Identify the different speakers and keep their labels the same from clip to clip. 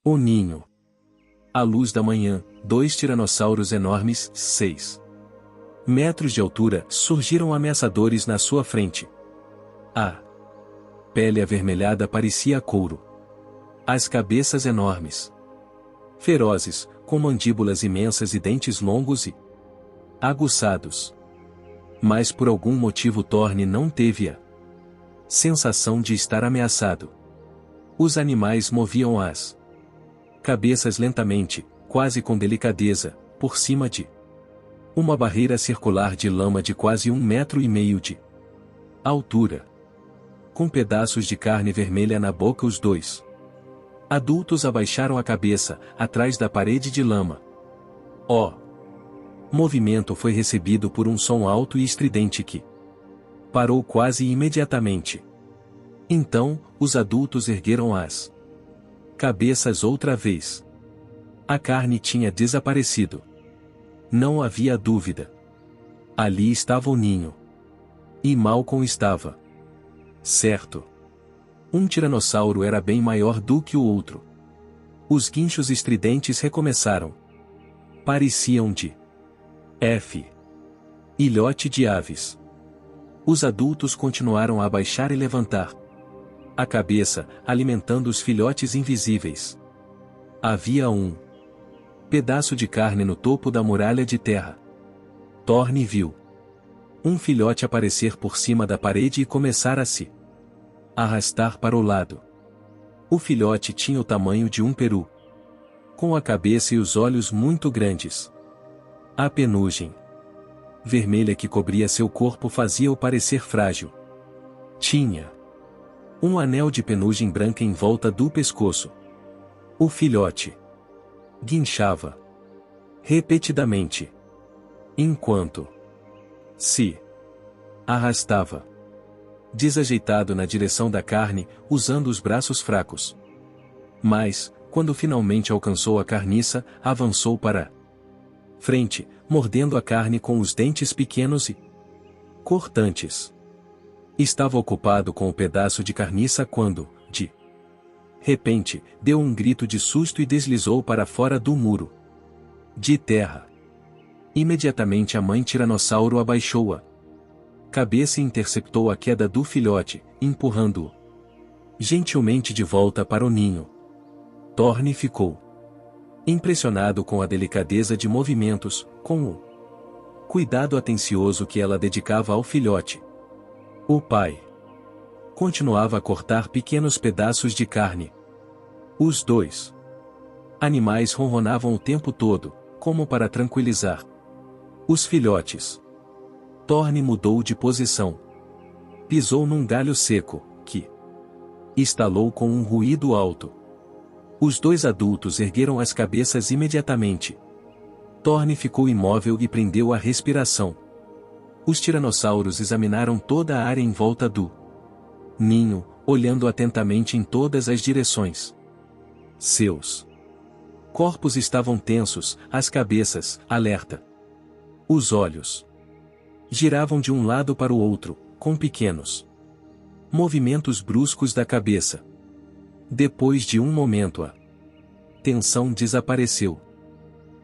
Speaker 1: O ninho. À luz da manhã, 2 tiranossauros enormes, 6 metros de altura, surgiram ameaçadores na sua frente. A pele avermelhada parecia couro. As cabeças enormes, ferozes, com mandíbulas imensas e dentes longos e aguçados. Mas por algum motivo Thorne não teve a sensação de estar ameaçado. Os animais moviam as cabeças lentamente, quase com delicadeza, por cima de uma barreira circular de lama de quase 1,5 metros de altura. Com pedaços de carne vermelha na boca, os 2 adultos abaixaram a cabeça, atrás da parede de lama. O movimento foi recebido por um som alto e estridente que parou quase imediatamente. Então, os adultos ergueram as cabeças outra vez. A carne tinha desaparecido. Não havia dúvida. Ali estava o ninho. E Malcolm estava certo. Um tiranossauro era bem maior do que o outro. Os guinchos estridentes recomeçaram. Pareciam de ilhote de aves. Os adultos continuaram a abaixar e levantar a cabeça, alimentando os filhotes invisíveis. Havia um pedaço de carne no topo da muralha de terra. Thorne viu um filhote aparecer por cima da parede e começar a se arrastar para o lado. O filhote tinha o tamanho de um peru, com a cabeça e os olhos muito grandes. A penugem vermelha que cobria seu corpo fazia-o parecer frágil. Tinha um anel de penugem branca em volta do pescoço. O filhote guinchava repetidamente, enquanto se arrastava desajeitado na direção da carne, usando os braços fracos. Mas, quando finalmente alcançou a carniça, avançou para frente, mordendo a carne com os dentes pequenos e cortantes. Estava ocupado com o pedaço de carniça quando, de repente, deu um grito de susto e deslizou para fora do muro de terra. Imediatamente a mãe tiranossauro abaixou-a cabeça e interceptou a queda do filhote, empurrando-o gentilmente de volta para o ninho. Thorne ficou impressionado com a delicadeza de movimentos, com o cuidado atencioso que ela dedicava ao filhote. O pai continuava a cortar pequenos pedaços de carne. Os 2 animais ronronavam o tempo todo, como para tranquilizar os filhotes. Thorne mudou de posição. Pisou num galho seco, que estalou com um ruído alto. Os 2 adultos ergueram as cabeças imediatamente. Thorne ficou imóvel e prendeu a respiração. Os tiranossauros examinaram toda a área em volta do ninho, olhando atentamente em todas as direções. Seus corpos estavam tensos, as cabeças, alerta. Os olhos giravam de um lado para o outro, com pequenos movimentos bruscos da cabeça. Depois de um momento a tensão desapareceu.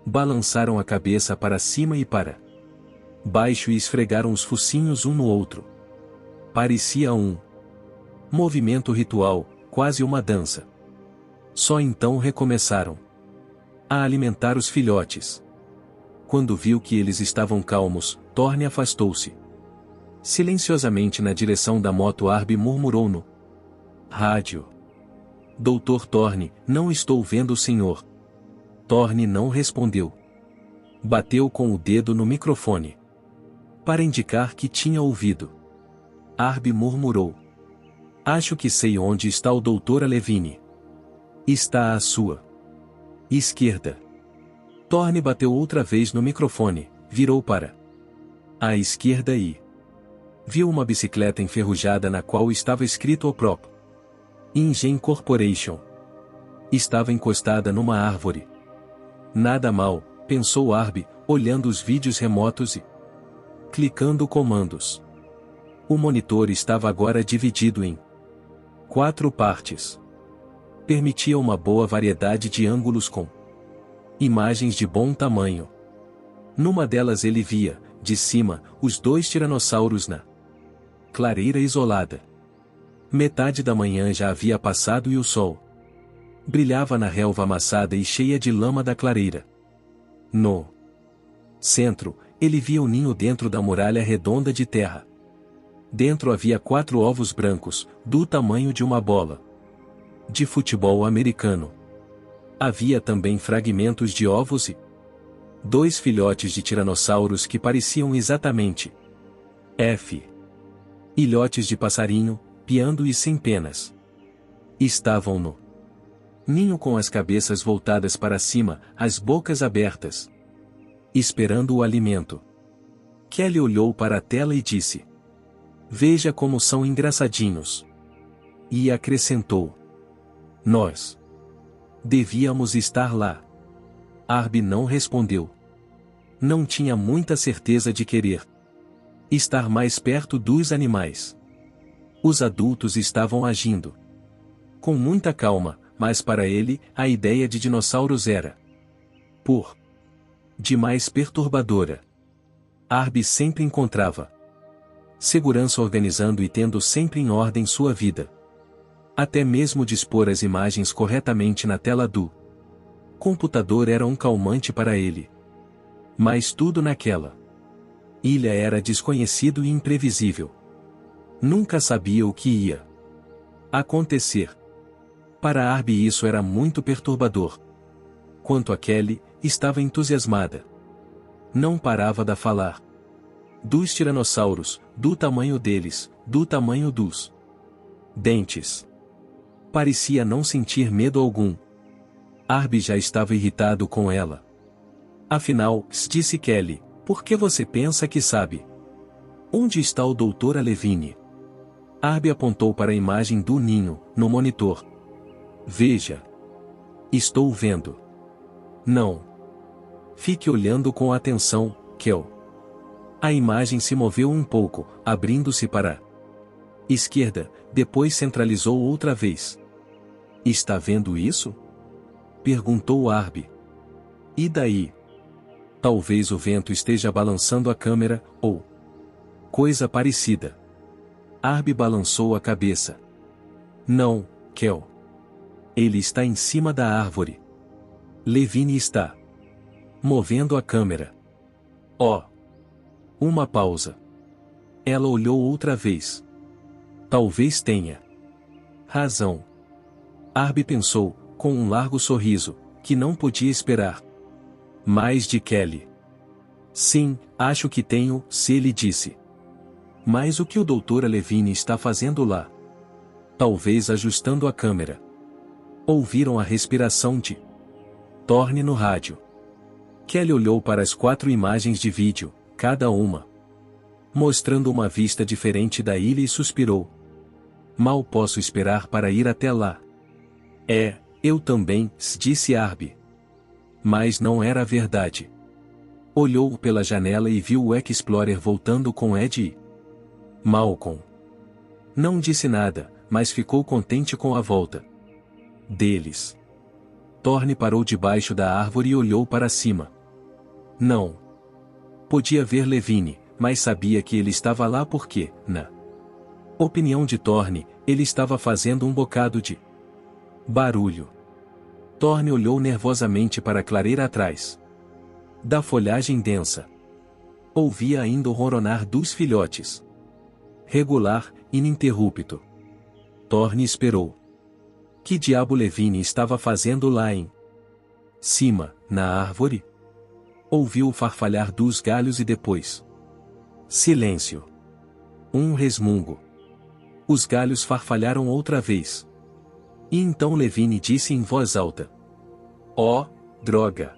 Speaker 1: Balançaram a cabeça para cima e para baixo e esfregaram os focinhos um no outro. Parecia um movimento ritual, quase uma dança. Só então recomeçaram a alimentar os filhotes. Quando viu que eles estavam calmos, Thorne afastou-se silenciosamente na direção da moto. Arby murmurou no rádio: Dr. Thorne, não estou vendo o senhor. Thorne não respondeu. Bateu com o dedo no microfone para indicar que tinha ouvido. Arby murmurou: Acho que sei onde está o Dr. Alevine. Está à sua esquerda. Thorne bateu outra vez no microfone, virou para a esquerda e viu uma bicicleta enferrujada na qual estava escrito OPROP Engine Corporation. Estava encostada numa árvore. Nada mal, pensou Arby, olhando os vídeos remotos e clicando comandos. O monitor estava agora dividido em 4 partes. Permitia uma boa variedade de ângulos com imagens de bom tamanho. Numa delas ele via, de cima, os dois tiranossauros na clareira isolada. Metade da manhã já havia passado e o sol brilhava na relva amassada e cheia de lama da clareira. No centro, ele via o ninho dentro da muralha redonda de terra. Dentro havia 4 ovos brancos, do tamanho de uma bola de futebol americano. Havia também fragmentos de ovos e 2 filhotes de tiranossauros que pareciam exatamente ilhotes de passarinho, piando e sem penas. Estavam no ninho com as cabeças voltadas para cima, as bocas abertas, esperando o alimento. Kelly olhou para a tela e disse: "Veja como são engraçadinhos." E acrescentou: "Nós devíamos estar lá." Arby não respondeu. Não tinha muita certeza de querer estar mais perto dos animais. Os adultos estavam agindo com muita calma, mas para ele, a ideia de dinossauros era por demais perturbadora. Arby sempre encontrava segurança organizando e tendo sempre em ordem sua vida. Até mesmo dispor as imagens corretamente na tela do computador era um calmante para ele. Mas tudo naquela ilha era desconhecido e imprevisível. Nunca sabia o que ia acontecer. Para Arby isso era muito perturbador. Quanto a Kelly, estava entusiasmada. Não parava de falar dos tiranossauros, do tamanho deles, do tamanho dos dentes. Parecia não sentir medo algum. Arby já estava irritado com ela. "Afinal", disse Kelly, "por que você pensa que sabe? Onde está o Dr. Levine?" Arby apontou para a imagem do ninho, no monitor. "Veja. Estou vendo." "Não. Fique olhando com atenção, Kel." A imagem se moveu um pouco, abrindo-se para a esquerda, depois centralizou outra vez. "Está vendo isso?" perguntou Arby. "E daí? Talvez o vento esteja balançando a câmera, ou coisa parecida." Arby balançou a cabeça. "Não, Kel. Ele está em cima da árvore. Levine está movendo a câmera." Oh! Uma pausa. Ela olhou outra vez. "Talvez tenha razão." Arby pensou, com um largo sorriso, que não podia esperar mais de Kelly. "Sim, acho que tenho", se ele disse. "Mas o que o Dr. Levine está fazendo lá?" "Talvez ajustando a câmera." Ouviram a respiração de Thorne no rádio. Kelly olhou para as 4 imagens de vídeo, cada uma mostrando uma vista diferente da ilha e suspirou. "Mal posso esperar para ir até lá." Eu também", disse Arby. Mas não era verdade. Olhou pela janela e viu o Explorer voltando com Ed e Malcolm. Não disse nada, mas ficou contente com a volta deles. Thorne parou debaixo da árvore e olhou para cima. Não podia ver Levine, mas sabia que ele estava lá porque, na opinião de Thorne, ele estava fazendo um bocado de barulho. Thorne olhou nervosamente para a clareira atrás da folhagem densa. Ouvia ainda o roronar dos filhotes. Regular, ininterrupto. Thorne esperou. Que diabo Levine estava fazendo lá em cima, na árvore? Ouviu o farfalhar dos galhos e depois silêncio. Um resmungo. Os galhos farfalharam outra vez. E então Levine disse em voz alta: "Oh, droga!"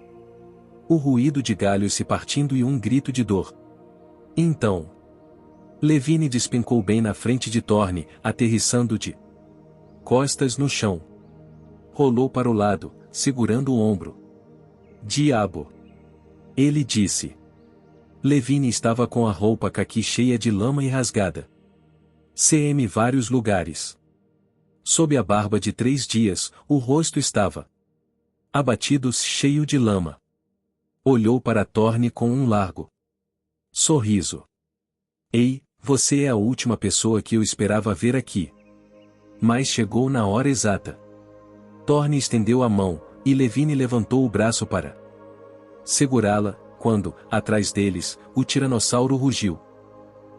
Speaker 1: O ruído de galhos se partindo e um grito de dor. Então Levine despencou bem na frente de Thorne, aterrissando de costas no chão. Rolou para o lado, segurando o ombro. "Diabo!" ele disse. Levine estava com a roupa caqui cheia de lama e rasgada. Vários lugares. Sob a barba de 3 dias, o rosto estava abatido, cheio de lama. Olhou para Thorne com um largo sorriso. Ei, você é a última pessoa que eu esperava ver aqui. Mas chegou na hora exata. Thorne estendeu a mão, e Levine levantou o braço para segurá-la, quando, atrás deles, o tiranossauro rugiu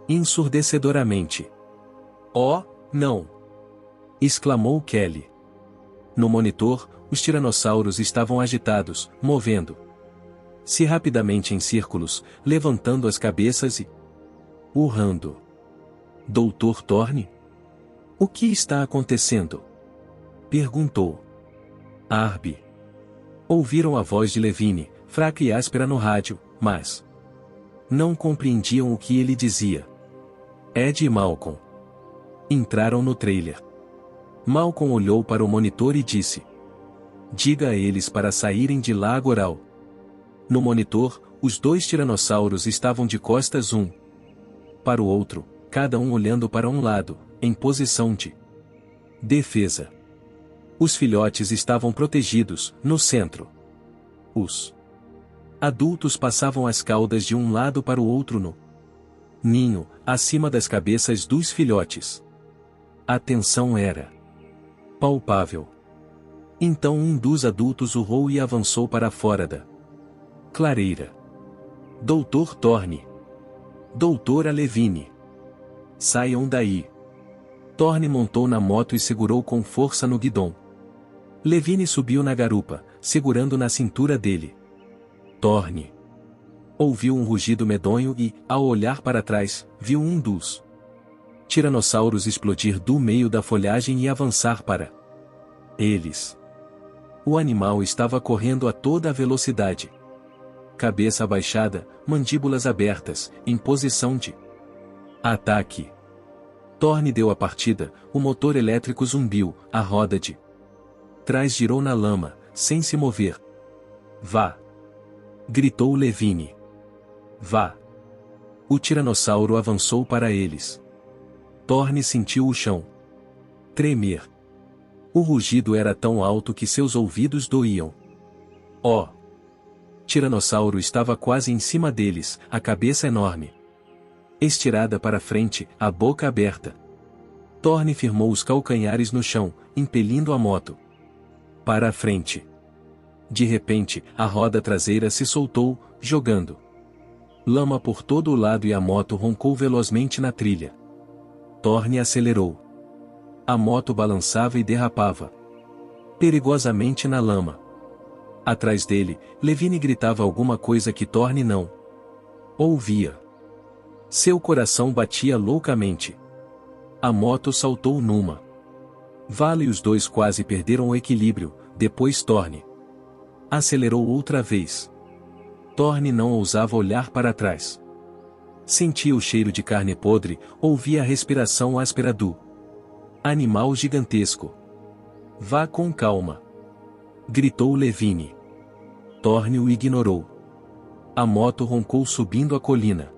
Speaker 1: ensurdecedoramente. Oh, não! Exclamou Kelly. No monitor, os tiranossauros estavam agitados, movendo-se rapidamente em círculos, levantando as cabeças e urrando. Doutor Thorne? O que está acontecendo? Perguntou Arby. Ouviram a voz de Levine, fraca e áspera no rádio, mas não compreendiam o que ele dizia. Ed e Malcolm entraram no trailer. Malcolm olhou para o monitor e disse: diga a eles para saírem de lá agora. No monitor, os 2 tiranossauros estavam de costas um para o outro, cada um olhando para um lado, em posição de defesa. Os filhotes estavam protegidos, no centro. Os adultos passavam as caudas de um lado para o outro no ninho, acima das cabeças dos filhotes. A tensão era palpável. Então um dos adultos urrou e avançou para fora da clareira. Doutor Thorne. Doutora Levine. Saiam daí. Thorne montou na moto e segurou com força no guidão. Levine subiu na garupa, segurando na cintura dele. Thorne ouviu um rugido medonho e, ao olhar para trás, viu um dos tiranossauros explodir do meio da folhagem e avançar para eles. O animal estava correndo a toda a velocidade. Cabeça abaixada, mandíbulas abertas, em posição de ataque. Thorne deu a partida, o motor elétrico zumbiu, a roda de trás girou na lama, sem se mover. Vá! Gritou Levine. Vá! O tiranossauro avançou para eles. Thorne sentiu o chão tremer. O rugido era tão alto que seus ouvidos doíam. Oh! Tiranossauro estava quase em cima deles, a cabeça enorme estirada para frente, a boca aberta. Thorne firmou os calcanhares no chão, impelindo a moto para a frente. De repente, a roda traseira se soltou, jogando lama por todo o lado e a moto roncou velozmente na trilha. Thorne acelerou. A moto balançava e derrapava perigosamente na lama. Atrás dele, Levine gritava alguma coisa que Thorne não ouvia. Seu coração batia loucamente. A moto saltou numa vala e os dois quase perderam o equilíbrio. Depois Thorne acelerou outra vez. Thorne não ousava olhar para trás. Sentia o cheiro de carne podre, ouvia a respiração áspera do animal gigantesco. Vá com calma! Gritou Levine. Thorne o ignorou. A moto roncou subindo a colina.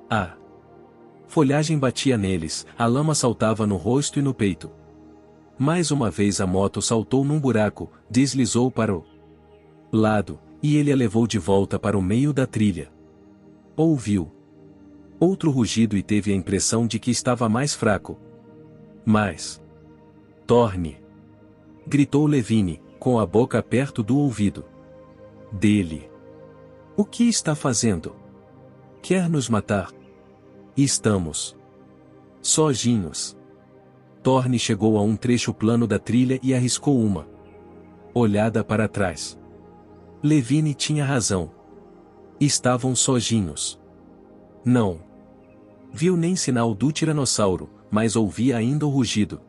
Speaker 1: A folhagem batia neles, a lama saltava no rosto e no peito. Mais uma vez a moto saltou num buraco, deslizou para o lado, e ele a levou de volta para o meio da trilha. Ouviu outro rugido e teve a impressão de que estava mais fraco. Mas Thorne! Gritou Levine, com a boca perto do ouvido dele. O que está fazendo? Quer nos matar? Estamos sozinhos. Thorne chegou a um trecho plano da trilha e arriscou uma olhada para trás. Levine tinha razão. Estavam sozinhos. Não viu nem sinal do tiranossauro, mas ouvia ainda o rugido.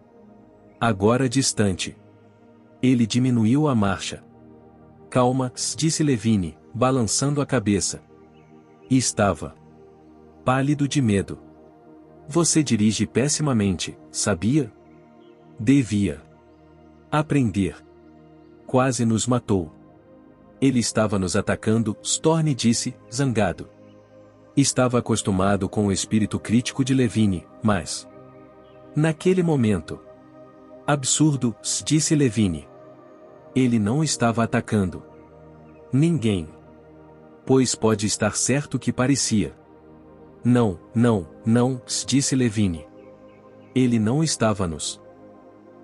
Speaker 1: Agora distante. Ele diminuiu a marcha. Calma, disse Levine, balançando a cabeça. Estava pálido de medo. Você dirige pessimamente, sabia? Devia aprender. Quase nos matou. Ele estava nos atacando, Thorne disse, zangado. Estava acostumado com o espírito crítico de Levine, mas naquele momento Absurdo, disse Levine. Ele não estava atacando ninguém. Pois pode estar certo que parecia. Não, disse Levine. Ele não estava nos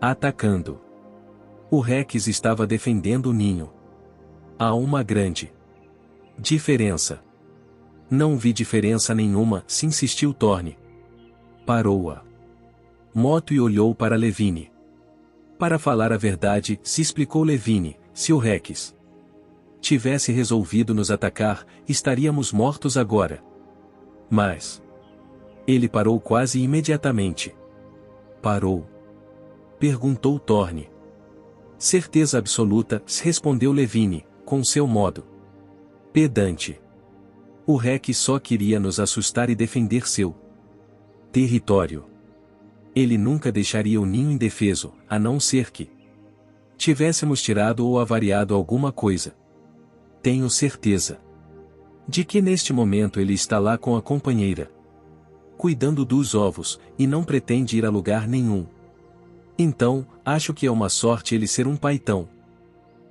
Speaker 1: atacando. O Rex estava defendendo o ninho. Há uma grande diferença. Não vi diferença nenhuma, se insistiu Thorne. Parou-a moto e olhou para Levine. Para falar a verdade, se explicou Levine, se o Rex tivesse resolvido nos atacar, estaríamos mortos agora. Mas ele parou quase imediatamente. Parou? Perguntou Thorne. Certeza absoluta, respondeu Levine, com seu modo pedante. O Rex só queria nos assustar e defender seu território. Ele nunca deixaria o ninho indefeso, a não ser que tivéssemos tirado ou avariado alguma coisa. Tenho certeza de que neste momento ele está lá com a companheira, cuidando dos ovos, e não pretende ir a lugar nenhum. Então, acho que é uma sorte ele ser um pai tão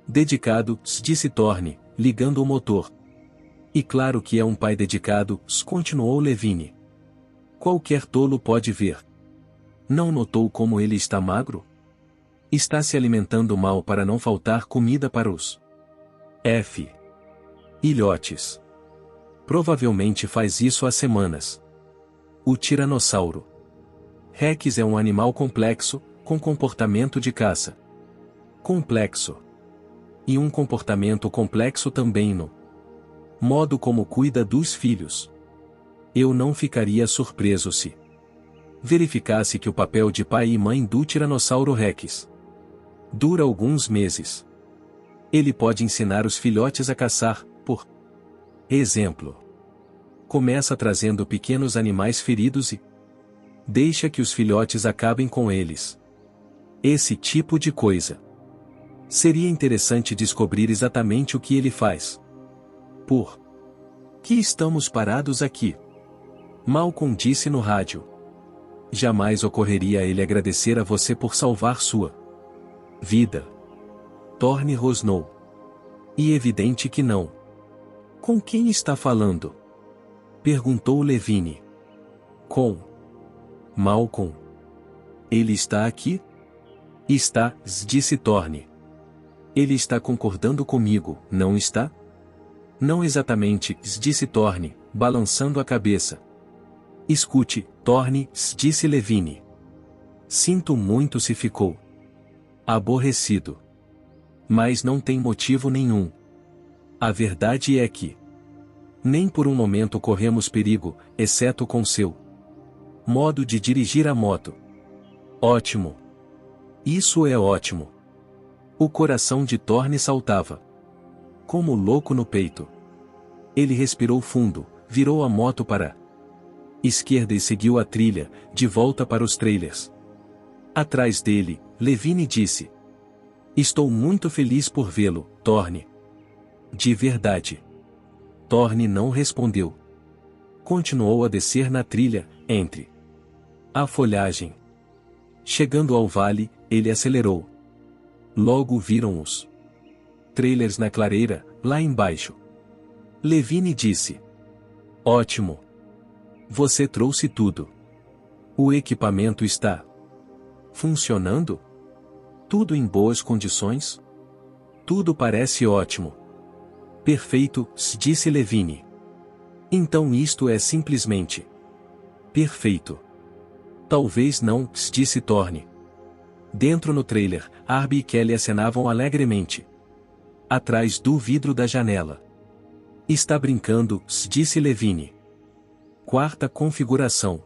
Speaker 1: dedicado, disse Thorne, ligando o motor. E claro que é um pai dedicado, continuou Levine. Qualquer tolo pode ver. Não notou como ele está magro? Está se alimentando mal para não faltar comida para os ilhotes. Provavelmente faz isso há semanas. O Tiranossauro Rex é um animal complexo, com comportamento de caça complexo. E um comportamento complexo também no modo como cuida dos filhos. Eu não ficaria surpreso se verificasse que o papel de pai e mãe do Tiranossauro Rex dura alguns meses. Ele pode ensinar os filhotes a caçar, por exemplo. Começa trazendo pequenos animais feridos e deixa que os filhotes acabem com eles. Esse tipo de coisa. Seria interessante descobrir exatamente o que ele faz. Por que estamos parados aqui? Malcolm disse no rádio. Jamais ocorreria a ele agradecer a você por salvar sua vida. Thorne rosnou. E evidente que não. Com quem está falando? Perguntou Levine. Com Malcolm. Ele está aqui? Está, disse Thorne. Ele está concordando comigo, não está? Não exatamente, disse Thorne, balançando a cabeça. Escute, Thorne, disse Levine. Sinto muito se ficou aborrecido. Mas não tem motivo nenhum. A verdade é que nem por um momento corremos perigo, exceto com seu modo de dirigir a moto. Ótimo. Isso é ótimo. O coração de Thorne saltava como louco no peito. Ele respirou fundo, virou a moto para a esquerda e seguiu a trilha, de volta para os trailers. Atrás dele, Levine disse: Estou muito feliz por vê-lo, Thorne. De verdade. Thorne não respondeu. Continuou a descer na trilha, entre a folhagem. Chegando ao vale, ele acelerou. Logo viram os trailers na clareira, lá embaixo. Levine disse: Ótimo. Você trouxe tudo. O equipamento está funcionando? Tudo em boas condições? Tudo parece ótimo. Perfeito, disse Levine. Então isto é simplesmente perfeito. Talvez não, disse Thorne. Dentro no trailer, Arby e Kelly acenavam alegremente. Atrás do vidro da janela. Está brincando, disse Levine. Quarta configuração.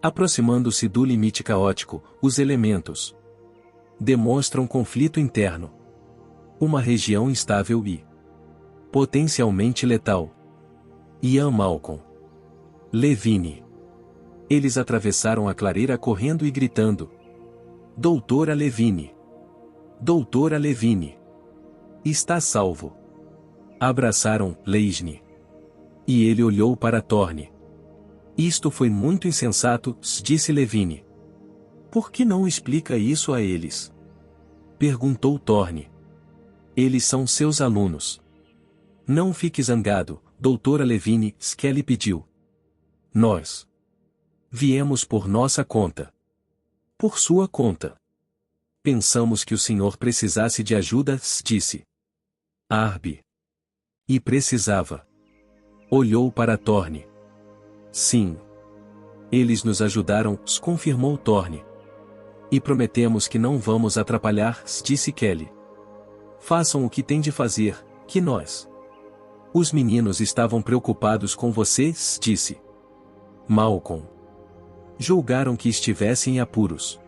Speaker 1: Aproximando-se do limite caótico, os elementos demonstram conflito interno. Uma região instável e potencialmente letal. Ian Malcolm. Levine. Eles atravessaram a clareira correndo e gritando: Doutora Levine! Doutora Levine! Está salvo! Abraçaram Leisne. E ele olhou para Thorne. Isto foi muito insensato, disse Levine. Por que não explica isso a eles? Perguntou Thorne. Eles são seus alunos. Não fique zangado, doutora Levine, Skelly pediu. Nós viemos por nossa conta. Por sua conta. Pensamos que o senhor precisasse de ajuda, disse Arby. E precisava. Olhou para Thorne. Sim. Eles nos ajudaram, confirmou Thorne. E prometemos que não vamos atrapalhar, disse Kelly. Façam o que têm de fazer, que nós. Os meninos estavam preocupados com vocês, disse Malcolm. Julgaram que estivessem em apuros.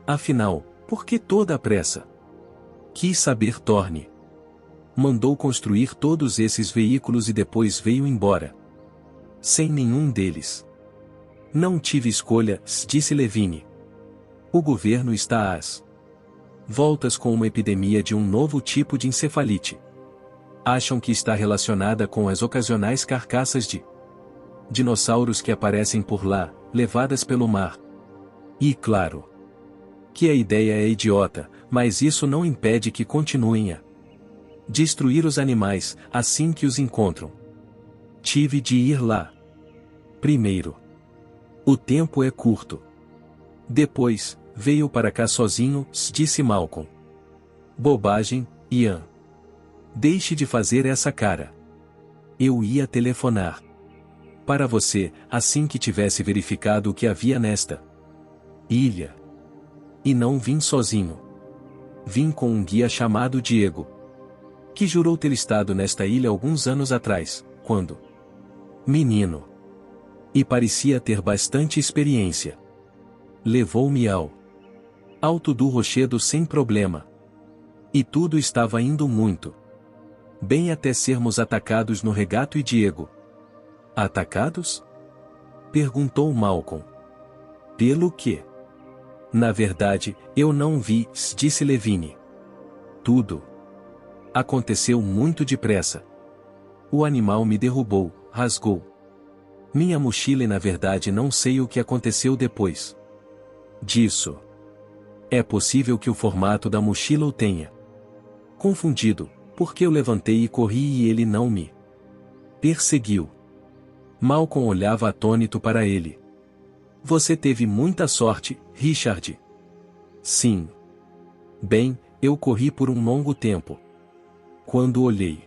Speaker 1: Afinal, por que toda a pressa? Quis saber Thorne. Mandou construir todos esses veículos e depois veio embora. Sem nenhum deles. Não tive escolha, disse Levine. O governo está às voltas com uma epidemia de um novo tipo de encefalite. Acham que está relacionada com as ocasionais carcaças de dinossauros que aparecem por lá, levadas pelo mar. E claro, que a ideia é idiota, mas isso não impede que continuem a destruir os animais, assim que os encontram. Tive de ir lá. Primeiro. O tempo é curto. Depois, veio para cá sozinho, disse Malcolm. Bobagem, Ian. Deixe de fazer essa cara. Eu ia telefonar para você, assim que tivesse verificado o que havia nesta ilha. E não vim sozinho. Vim com um guia chamado Diego, que jurou ter estado nesta ilha alguns anos atrás, quando menino. E parecia ter bastante experiência. Levou-me ao alto do rochedo sem problema. E tudo estava indo muito bem até sermos atacados no regato e Diego. Atacados? Perguntou Malcolm. Pelo quê? Na verdade, eu não vi, disse Levine. Tudo aconteceu muito depressa. O animal me derrubou, rasgou minha mochila e na verdade não sei o que aconteceu depois disso. É possível que o formato da mochila o tenha confundido, porque eu levantei e corri e ele não me perseguiu. Malcolm olhava atônito para ele. Você teve muita sorte, Richard. Sim. Bem, eu corri por um longo tempo. Quando olhei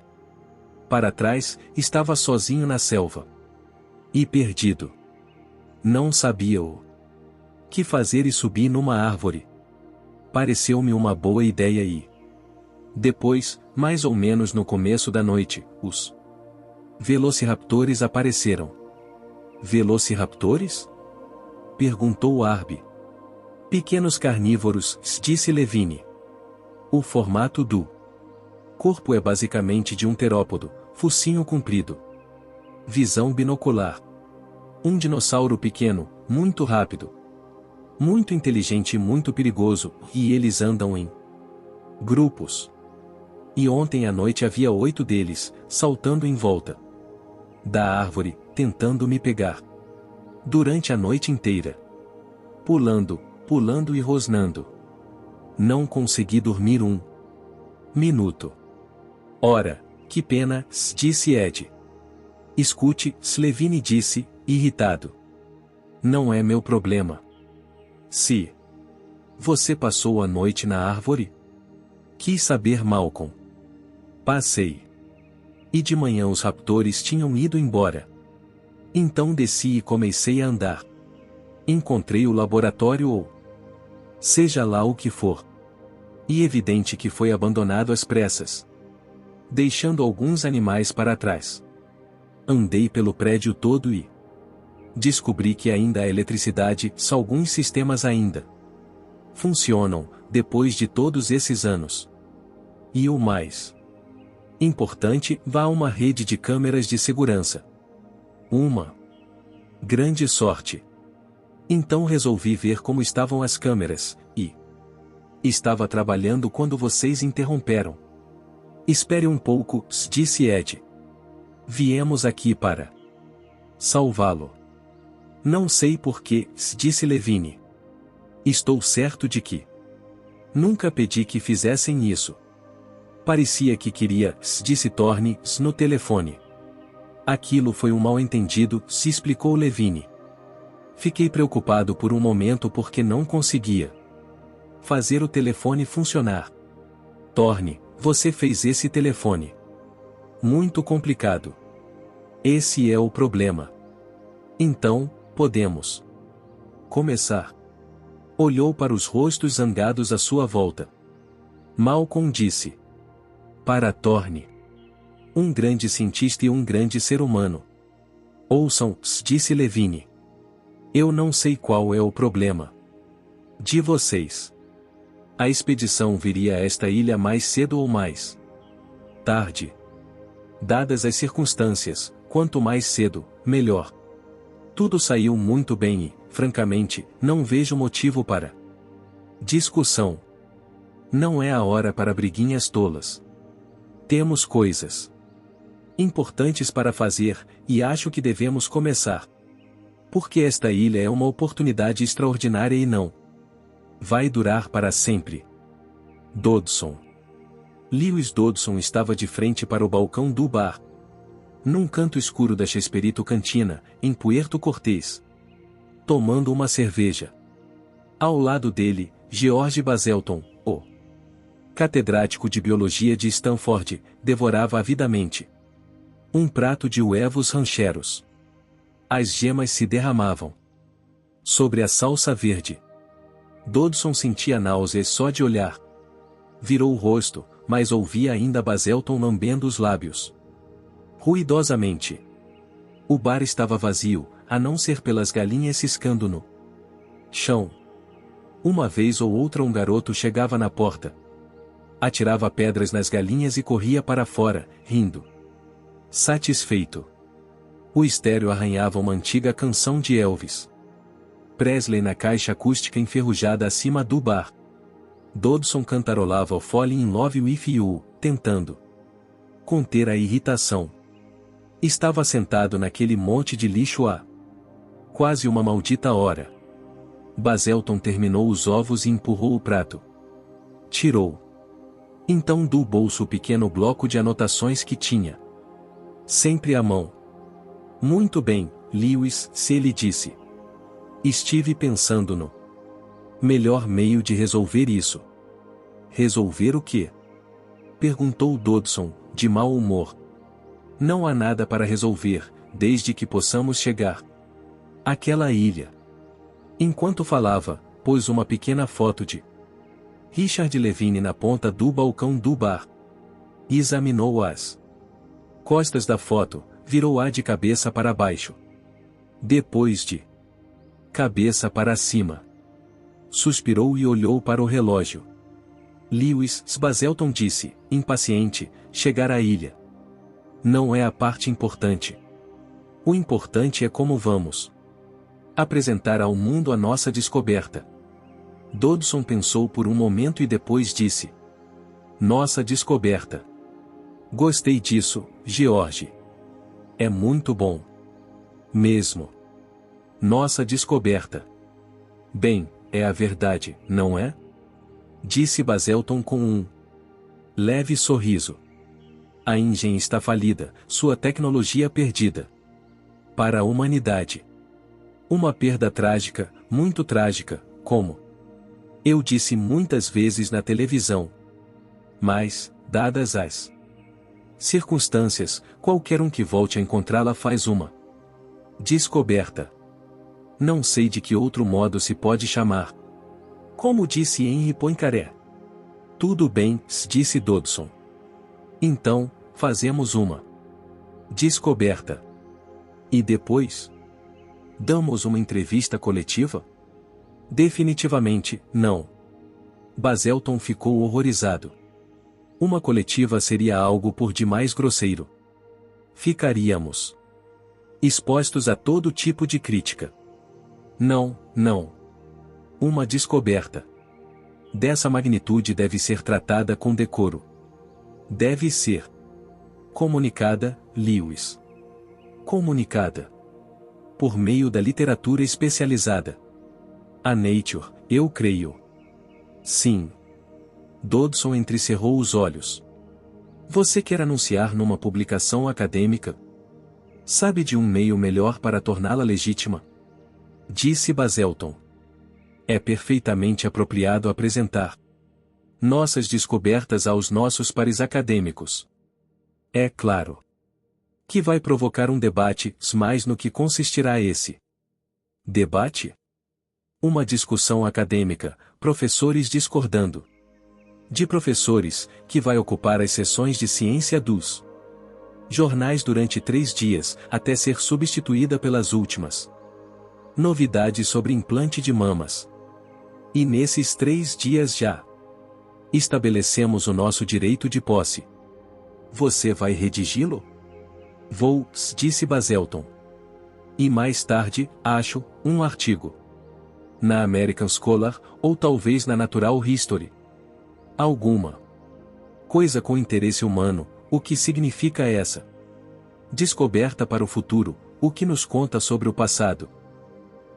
Speaker 1: para trás, estava sozinho na selva. E perdido. Não sabia o que fazer e subi numa árvore. Pareceu-me uma boa ideia e depois, mais ou menos no começo da noite, os velociraptores apareceram. Velociraptores? Perguntou Arby. Pequenos carnívoros, disse Levine. O formato do corpo é basicamente de um terópodo, focinho comprido. Visão binocular. Um dinossauro pequeno, muito rápido. Muito inteligente e muito perigoso, e eles andam em grupos. E ontem à noite havia 8 deles, saltando em volta da árvore, tentando me pegar. Durante a noite inteira. Pulando, pulando e rosnando. Não consegui dormir um minuto. Ora, que pena, disse Ed. Escute, Levine disse, irritado. Não é meu problema. Se você passou a noite na árvore? Quis saber Malcolm. Passei. E de manhã os raptores tinham ido embora. Então desci e comecei a andar. Encontrei o laboratório ou seja lá o que for. E evidente que foi abandonado às pressas, deixando alguns animais para trás. Andei pelo prédio todo e descobri que ainda há eletricidade, alguns sistemas ainda funcionam, depois de todos esses anos. E o mais importante, vá a uma rede de câmeras de segurança. Uma grande sorte. Então resolvi ver como estavam as câmeras, e estava trabalhando quando vocês interromperam. Espere um pouco, disse Ed. Viemos aqui para salvá-lo. Não sei porquê, disse Levine. Estou certo de que nunca pedi que fizessem isso. Parecia que queria, disse Thorne no telefone. Aquilo foi um mal-entendido, se explicou Levine. Fiquei preocupado por um momento porque não conseguia fazer o telefone funcionar. Thorne, você fez esse telefone. Muito complicado. Esse é o problema. Então, podemos começar. Olhou para os rostos zangados à sua volta. Malcolm disse. Para Thorne. Um grande cientista e um grande ser humano. Ouçam, disse Levine. Eu não sei qual é o problema de vocês. A expedição viria a esta ilha mais cedo ou mais tarde. Dadas as circunstâncias, quanto mais cedo, melhor. Tudo saiu muito bem e, francamente, não vejo motivo para discussão. Não é a hora para briguinhas tolas. Temos coisas importantes para fazer, e acho que devemos começar. Porque esta ilha é uma oportunidade extraordinária e não vai durar para sempre. Dodson. Lewis Dodson estava de frente para o balcão do bar. Num canto escuro da Chespirito Cantina, em Puerto Cortés. Tomando uma cerveja. Ao lado dele, George Baselton, o catedrático de biologia de Stanford, devorava avidamente um prato de huevos rancheros. As gemas se derramavam sobre a salsa verde. Dodson sentia náuseas só de olhar. Virou o rosto, mas ouvia ainda Baselton lambendo os lábios ruidosamente. O bar estava vazio, a não ser pelas galinhas ciscando no chão. Uma vez ou outra um garoto chegava na porta, atirava pedras nas galinhas e corria para fora, rindo satisfeito. O estéreo arranhava uma antiga canção de Elvis Presley na caixa acústica enferrujada acima do bar. Dodson cantarolava o Falling in Love with You, tentando conter a irritação. Estava sentado naquele monte de lixo há quase uma maldita hora. Baselton terminou os ovos e empurrou o prato. Tirou então do bolso o pequeno bloco de anotações que tinha sempre à mão. Muito bem, Lewis, se ele disse. Estive pensando no melhor meio de resolver isso. Resolver o quê? Perguntou Dodson, de mau humor. Não há nada para resolver, desde que possamos chegar àquela ilha. Enquanto falava, pôs uma pequena foto de Richard Levine na ponta do balcão do bar. E examinou as costas da foto, virou-a de cabeça para baixo. Depois de cabeça para cima. Suspirou e olhou para o relógio. Lewis, Baselton disse, impaciente, chegar à ilha não é a parte importante. O importante é como vamos apresentar ao mundo a nossa descoberta. Dodson pensou por um momento e depois disse: Nossa descoberta. Gostei disso, George. É muito bom. Mesmo. Nossa descoberta. Bem, é a verdade, não é? Disse Baselton com um leve sorriso. A InGen está falida, sua tecnologia perdida. Para a humanidade. Uma perda trágica, muito trágica, como eu disse muitas vezes na televisão. Mas, dadas as circunstâncias, qualquer um que volte a encontrá-la faz uma descoberta. Não sei de que outro modo se pode chamar. Como disse Henry Poincaré. Tudo bem, disse Dodson. Então, fazemos uma descoberta. E depois? Damos uma entrevista coletiva? Definitivamente, não. Baselton ficou horrorizado. Uma coletiva seria algo por demais grosseiro. Ficaríamos expostos a todo tipo de crítica. Não, não. Uma descoberta dessa magnitude deve ser tratada com decoro. Deve ser comunicada, Lewis. Comunicada por meio da literatura especializada. A Nature, eu creio. Sim. Dodson entrecerrou os olhos. Você quer anunciar numa publicação acadêmica? Sabe de um meio melhor para torná-la legítima? Disse Baselton. É perfeitamente apropriado apresentar nossas descobertas aos nossos pares acadêmicos. É claro que vai provocar um debate, mas no que consistirá esse debate? Uma discussão acadêmica, professores discordando de professores, que vai ocupar as sessões de ciência dos jornais durante 3 dias, até ser substituída pelas últimas novidades sobre implante de mamas. E nesses 3 dias já estabelecemos o nosso direito de posse. Você vai redigi-lo? Vou, disse Baselton. E mais tarde, acho, um artigo na American Scholar, ou talvez na Natural History. Alguma coisa com interesse humano, o que significa essa descoberta para o futuro, o que nos conta sobre o passado.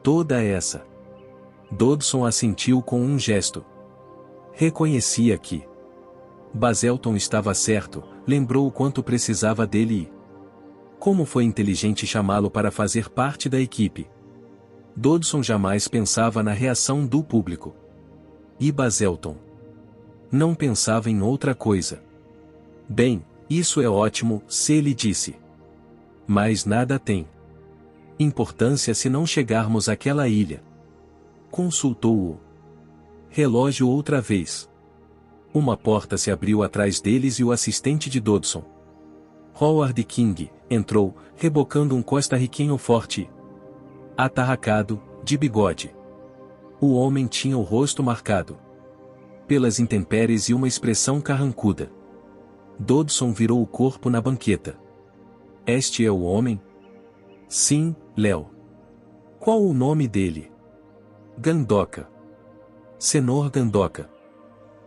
Speaker 1: Toda essa. Dodson assentiu com um gesto. Reconhecia que Baselton estava certo, lembrou o quanto precisava dele e como foi inteligente chamá-lo para fazer parte da equipe. Dodson jamais pensava na reação do público. E Baselton não pensava em outra coisa. Bem, isso é ótimo, se ele disse. Mas nada tem importância se não chegarmos àquela ilha. Consultou o relógio outra vez. Uma porta se abriu atrás deles e o assistente de Dodson, Howard King, entrou, rebocando um costarriquenho forte, atarracado, de bigode. O homem tinha o rosto marcado pelas intempéries e uma expressão carrancuda. Dodson virou o corpo na banqueta. Este é o homem? Sim, Léo. Qual o nome dele? Gandoca. Senhor Gandoca.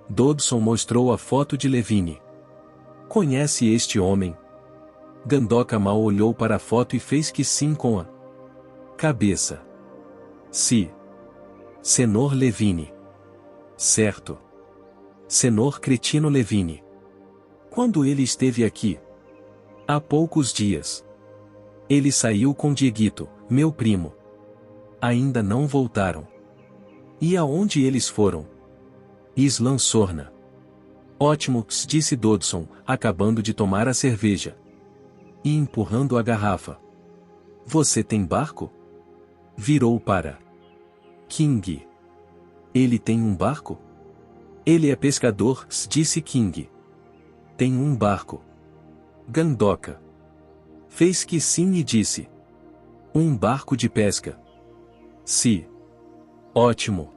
Speaker 1: Dodson mostrou a foto de Levine. Conhece este homem? Gandoca mal olhou para a foto e fez que sim com a cabeça. Sim. Senhor Levine. Certo. Senhor Cretino Levine. Quando ele esteve aqui? Há poucos dias. Ele saiu com Dieguito, meu primo. Ainda não voltaram. E aonde eles foram? Isla Sorna. Ótimo, disse Dodson, acabando de tomar a cerveja e empurrando a garrafa. Você tem barco? Virou para King. Ele tem um barco? Ele é pescador, disse King. Tem um barco. Gandoca fez que sim e disse. Um barco de pesca. Sim. Ótimo.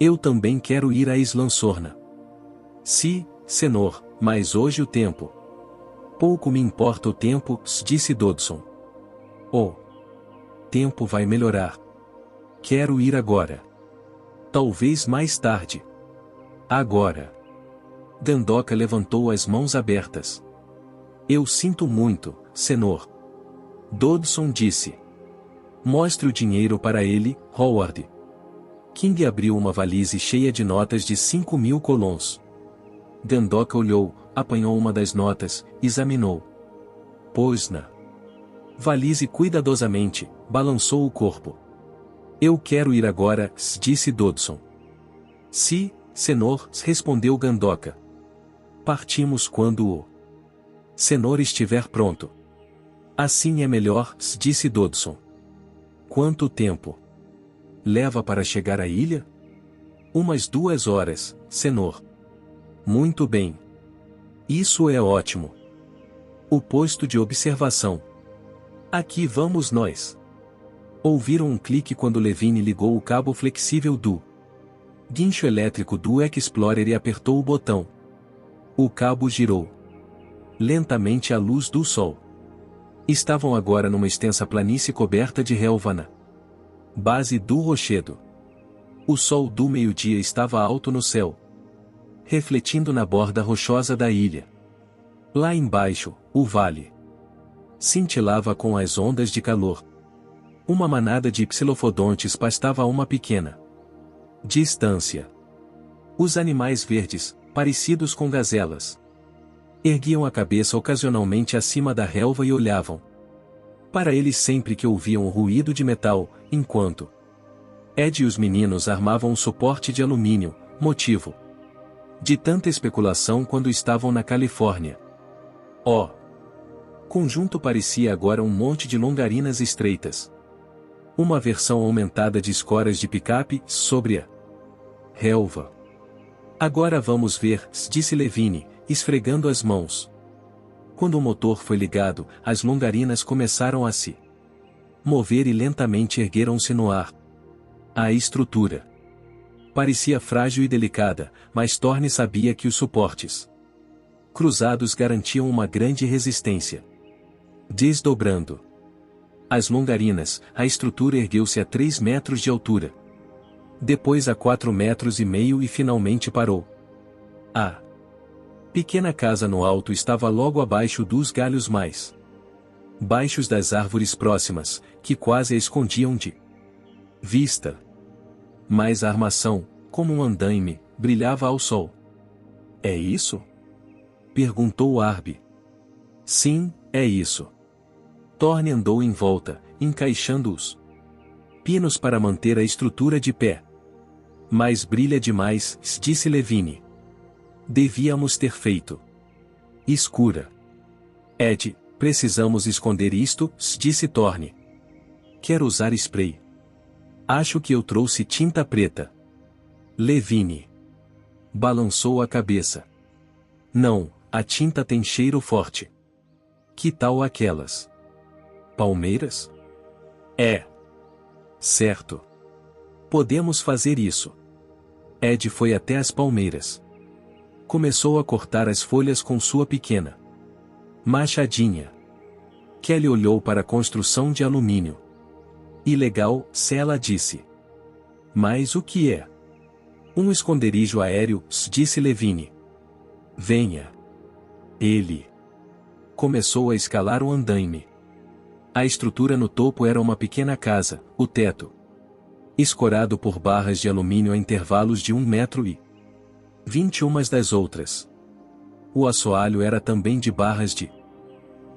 Speaker 1: Eu também quero ir a Isla Sorna. Sim, senhor, mas hoje o tempo. Pouco me importa o tempo, disse Dodson. O tempo vai melhorar. Quero ir agora. Talvez mais tarde. Agora. Gandoca levantou as mãos abertas. Eu sinto muito, senhor. Dodson disse. Mostre o dinheiro para ele, Howard. King abriu uma valise cheia de notas de 5.000 colons. Gandoca olhou, apanhou uma das notas, examinou. Pôs na valise cuidadosamente, balançou o corpo. Eu quero ir agora, disse Dodson. Sim, senhor, respondeu Gandoca. Partimos quando o senhor estiver pronto. Assim é melhor, disse Dodson. Quanto tempo leva para chegar à ilha? Umas 2 horas, senhor. Muito bem. Isso é ótimo. O posto de observação. Aqui vamos nós. Ouviram um clique quando Levine ligou o cabo flexível do guincho elétrico do Explorer e apertou o botão. O cabo girou lentamente à luz do sol. Estavam agora numa extensa planície coberta de relva na base do rochedo. O sol do meio-dia estava alto no céu, refletindo na borda rochosa da ilha. Lá embaixo, o vale cintilava com as ondas de calor. Uma manada de psilofodontes pastava a uma pequena Distância. Os animais verdes, parecidos com gazelas, erguiam a cabeça ocasionalmente acima da relva e olhavam para eles sempre que ouviam o ruído de metal, enquanto Ed e os meninos armavam um suporte de alumínio, motivo de tanta especulação quando estavam na Califórnia. O conjunto parecia agora um monte de longarinas estreitas. Uma versão aumentada de escoras de picape sobre a relva. Agora vamos ver, disse Levine, esfregando as mãos. Quando o motor foi ligado, as longarinas começaram a se mover e lentamente ergueram-se no ar. A estrutura parecia frágil e delicada, mas Thorne sabia que os suportes cruzados garantiam uma grande resistência. Desdobrando as longarinas, a estrutura ergueu-se a 3 metros de altura. Depois a 4,5 metros e finalmente parou. A pequena casa no alto estava logo abaixo dos galhos mais baixos das árvores próximas, que quase a escondiam de vista. Mas a armação, como um andaime, brilhava ao sol. É isso? Perguntou Arby. Sim, é isso. Thorne andou em volta, encaixando os pinos para manter a estrutura de pé. Mas brilha demais, disse Levine. Devíamos ter feito escura. Ed, precisamos esconder isto, disse Thorne. Quer usar spray? Acho que eu trouxe tinta preta. Levine balançou a cabeça. Não, a tinta tem cheiro forte. Que tal aquelas palmeiras? É. Certo. Podemos fazer isso. Ed foi até as palmeiras. Começou a cortar as folhas com sua pequena machadinha. Kelly olhou para a construção de alumínio. Ilegal, ela disse. Mas o que é? Um esconderijo aéreo, disse Levine. Venha. Ele começou a escalar o andaime. A estrutura no topo era uma pequena casa, o teto escorado por barras de alumínio a intervalos de 1,20 m umas das outras. O assoalho era também de barras de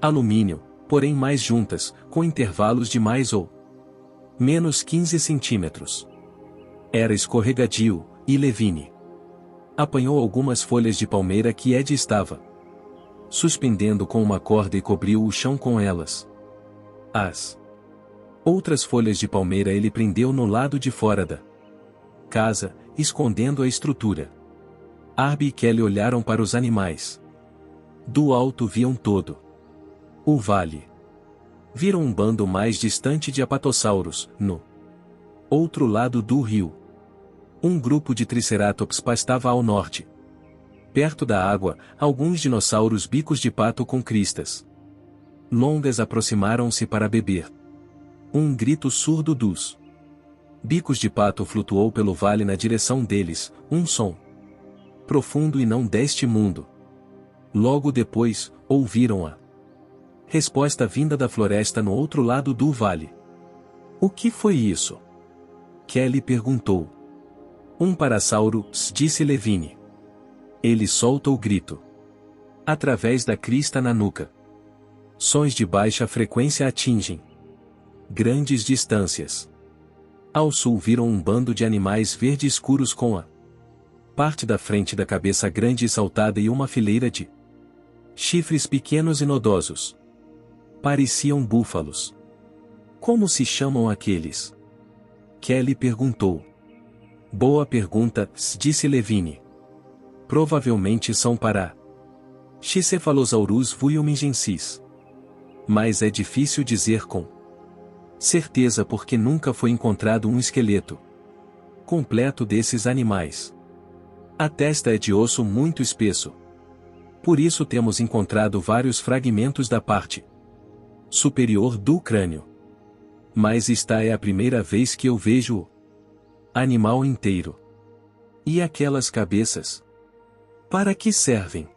Speaker 1: alumínio, porém mais juntas, com intervalos de mais ou menos 15 centímetros. Era escorregadio, e Levine apanhou algumas folhas de palmeira que Ed estava suspendendo com uma corda e cobriu o chão com elas. As outras folhas de palmeira ele prendeu no lado de fora da casa, escondendo a estrutura. Arby e Kelly olharam para os animais. Do alto viam todo o vale. Viram um bando mais distante de apatossauros, no outro lado do rio. Um grupo de triceratops pastava ao norte. Perto da água, alguns dinossauros bicos de pato com cristas longas aproximaram-se para beber. Um grito surdo dos bicos de pato flutuou pelo vale na direção deles, um som profundo e não deste mundo. Logo depois, ouviram a resposta vinda da floresta no outro lado do vale. O que foi isso? Kelly perguntou. Um parasauro, disse Levine. Ele solta o grito através da crista na nuca. Sons de baixa frequência atingem grandes distâncias. Ao sul viram um bando de animais verde escuros com a parte da frente da cabeça grande e saltada e uma fileira de chifres pequenos e nodosos. Pareciam búfalos. Como se chamam aqueles? Kelly perguntou. Boa pergunta, disse Levine. Provavelmente são para Schicephalosauros vuilmingensis. Mas é difícil dizer com certeza porque nunca foi encontrado um esqueleto completo desses animais. A testa é de osso muito espesso. Por isso temos encontrado vários fragmentos da parte superior do crânio. Mas esta é a primeira vez que eu vejo o animal inteiro. E aquelas cabeças? Para que servem?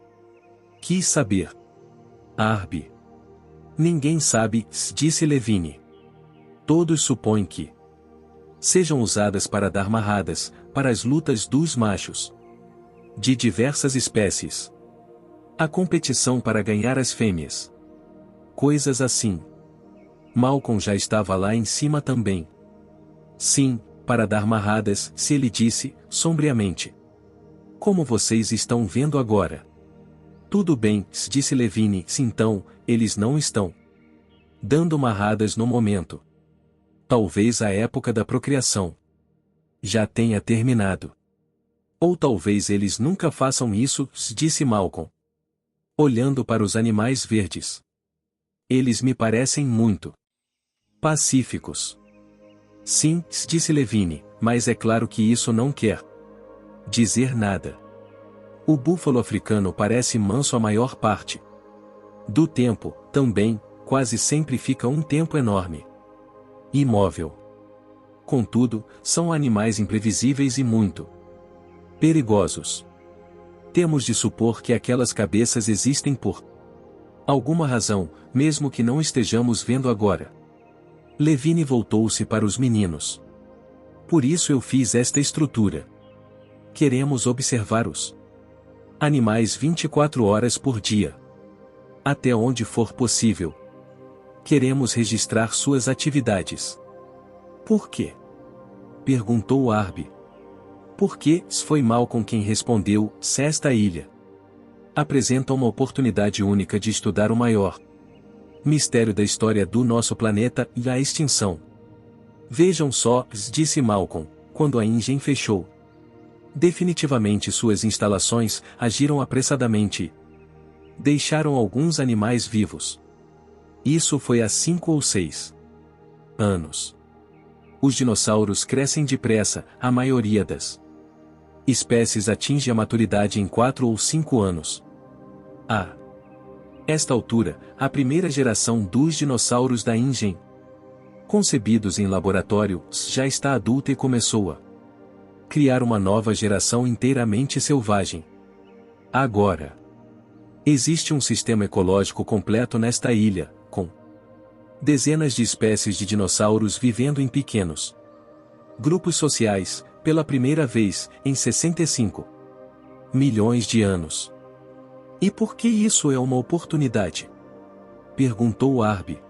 Speaker 1: Quis saber. Arby. Ninguém sabe, disse Levine. Todos supõem que Sejam usadas para dar marradas, para as lutas dos machos de diversas espécies. A competição para ganhar as fêmeas. Coisas assim. Malcolm já estava lá em cima também. Sim, para dar marradas, se ele disse, sombriamente. Como vocês estão vendo agora. Tudo bem, disse Levine, se então, eles não estão dando marradas no momento. Talvez a época da procriação já tenha terminado. Ou talvez eles nunca façam isso, disse Malcolm, olhando para os animais verdes. Eles me parecem muito pacíficos. Sim, disse Levine, mas é claro que isso não quer dizer nada. O búfalo africano parece manso a maior parte do tempo, também, quase sempre fica um tempo enorme imóvel. Contudo, são animais imprevisíveis e muito perigosos. Temos de supor que aquelas cabeças existem por alguma razão, mesmo que não estejamos vendo agora. Levine voltou-se para os meninos. Por isso eu fiz esta estrutura. Queremos observar os animais 24 horas por dia. Até onde for possível. Queremos registrar suas atividades. Por quê? Perguntou Arby. Porque, foi Malcolm quem respondeu, se esta ilha apresenta uma oportunidade única de estudar o maior mistério da história do nosso planeta e a extinção. Vejam só, disse Malcolm, quando a InGen fechou definitivamente suas instalações, agiram apressadamente e deixaram alguns animais vivos. Isso foi há 5 ou 6 anos. Os dinossauros crescem depressa, a maioria das espécies atinge a maturidade em 4 ou 5 anos. A esta altura, a primeira geração dos dinossauros da InGen, concebidos em laboratório, já está adulta e começou a criar uma nova geração inteiramente selvagem. Agora, existe um sistema ecológico completo nesta ilha, com dezenas de espécies de dinossauros vivendo em pequenos grupos sociais, pela primeira vez, em 65 milhões de anos. E por que isso é uma oportunidade? Perguntou Arby.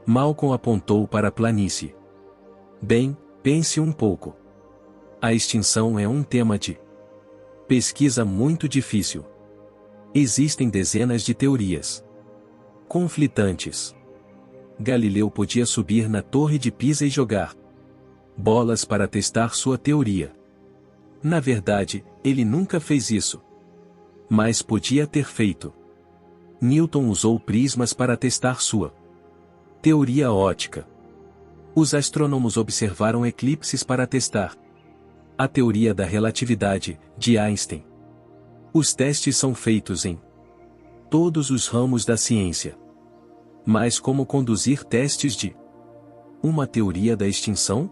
Speaker 1: Malcolm apontou para a planície. Bem, pense um pouco. A extinção é um tema de pesquisa muito difícil. Existem dezenas de teorias conflitantes. Galileu podia subir na Torre de Pisa e jogar bolas para testar sua teoria. Na verdade, ele nunca fez isso. Mas podia ter feito. Newton usou prismas para testar sua teoria ótica. Os astrônomos observaram eclipses para testar a teoria da relatividade, de Einstein. Os testes são feitos em todos os ramos da ciência. Mas como conduzir testes de uma teoria da extinção?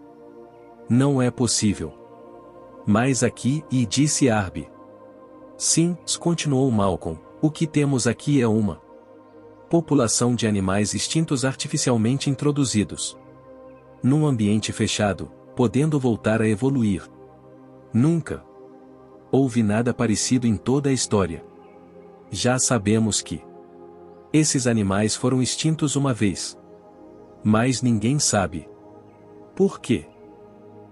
Speaker 1: Não é possível. Mas aqui, e disse Arby. Sim, continuou Malcolm, o que temos aqui é uma população de animais extintos artificialmente introduzidos num ambiente fechado, podendo voltar a evoluir. Nunca houve nada parecido em toda a história. Já sabemos que esses animais foram extintos uma vez. Mas ninguém sabe por quê.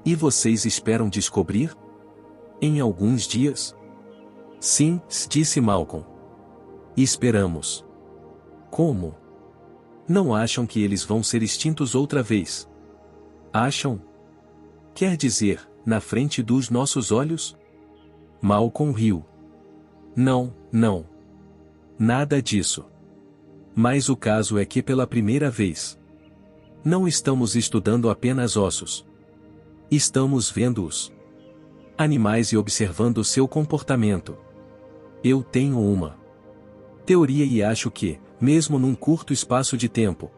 Speaker 1: E vocês esperam descobrir? Em alguns dias? Sim, disse Malcolm. Esperamos. Como? Não acham que eles vão ser extintos outra vez? Acham? Quer dizer, na frente dos nossos olhos? Malcolm riu. Não, não. Nada disso. Mas o caso é que pela primeira vez, não estamos estudando apenas ossos. Estamos vendo os animais e observando seu comportamento. Eu tenho uma teoria e acho que, mesmo num curto espaço de tempo,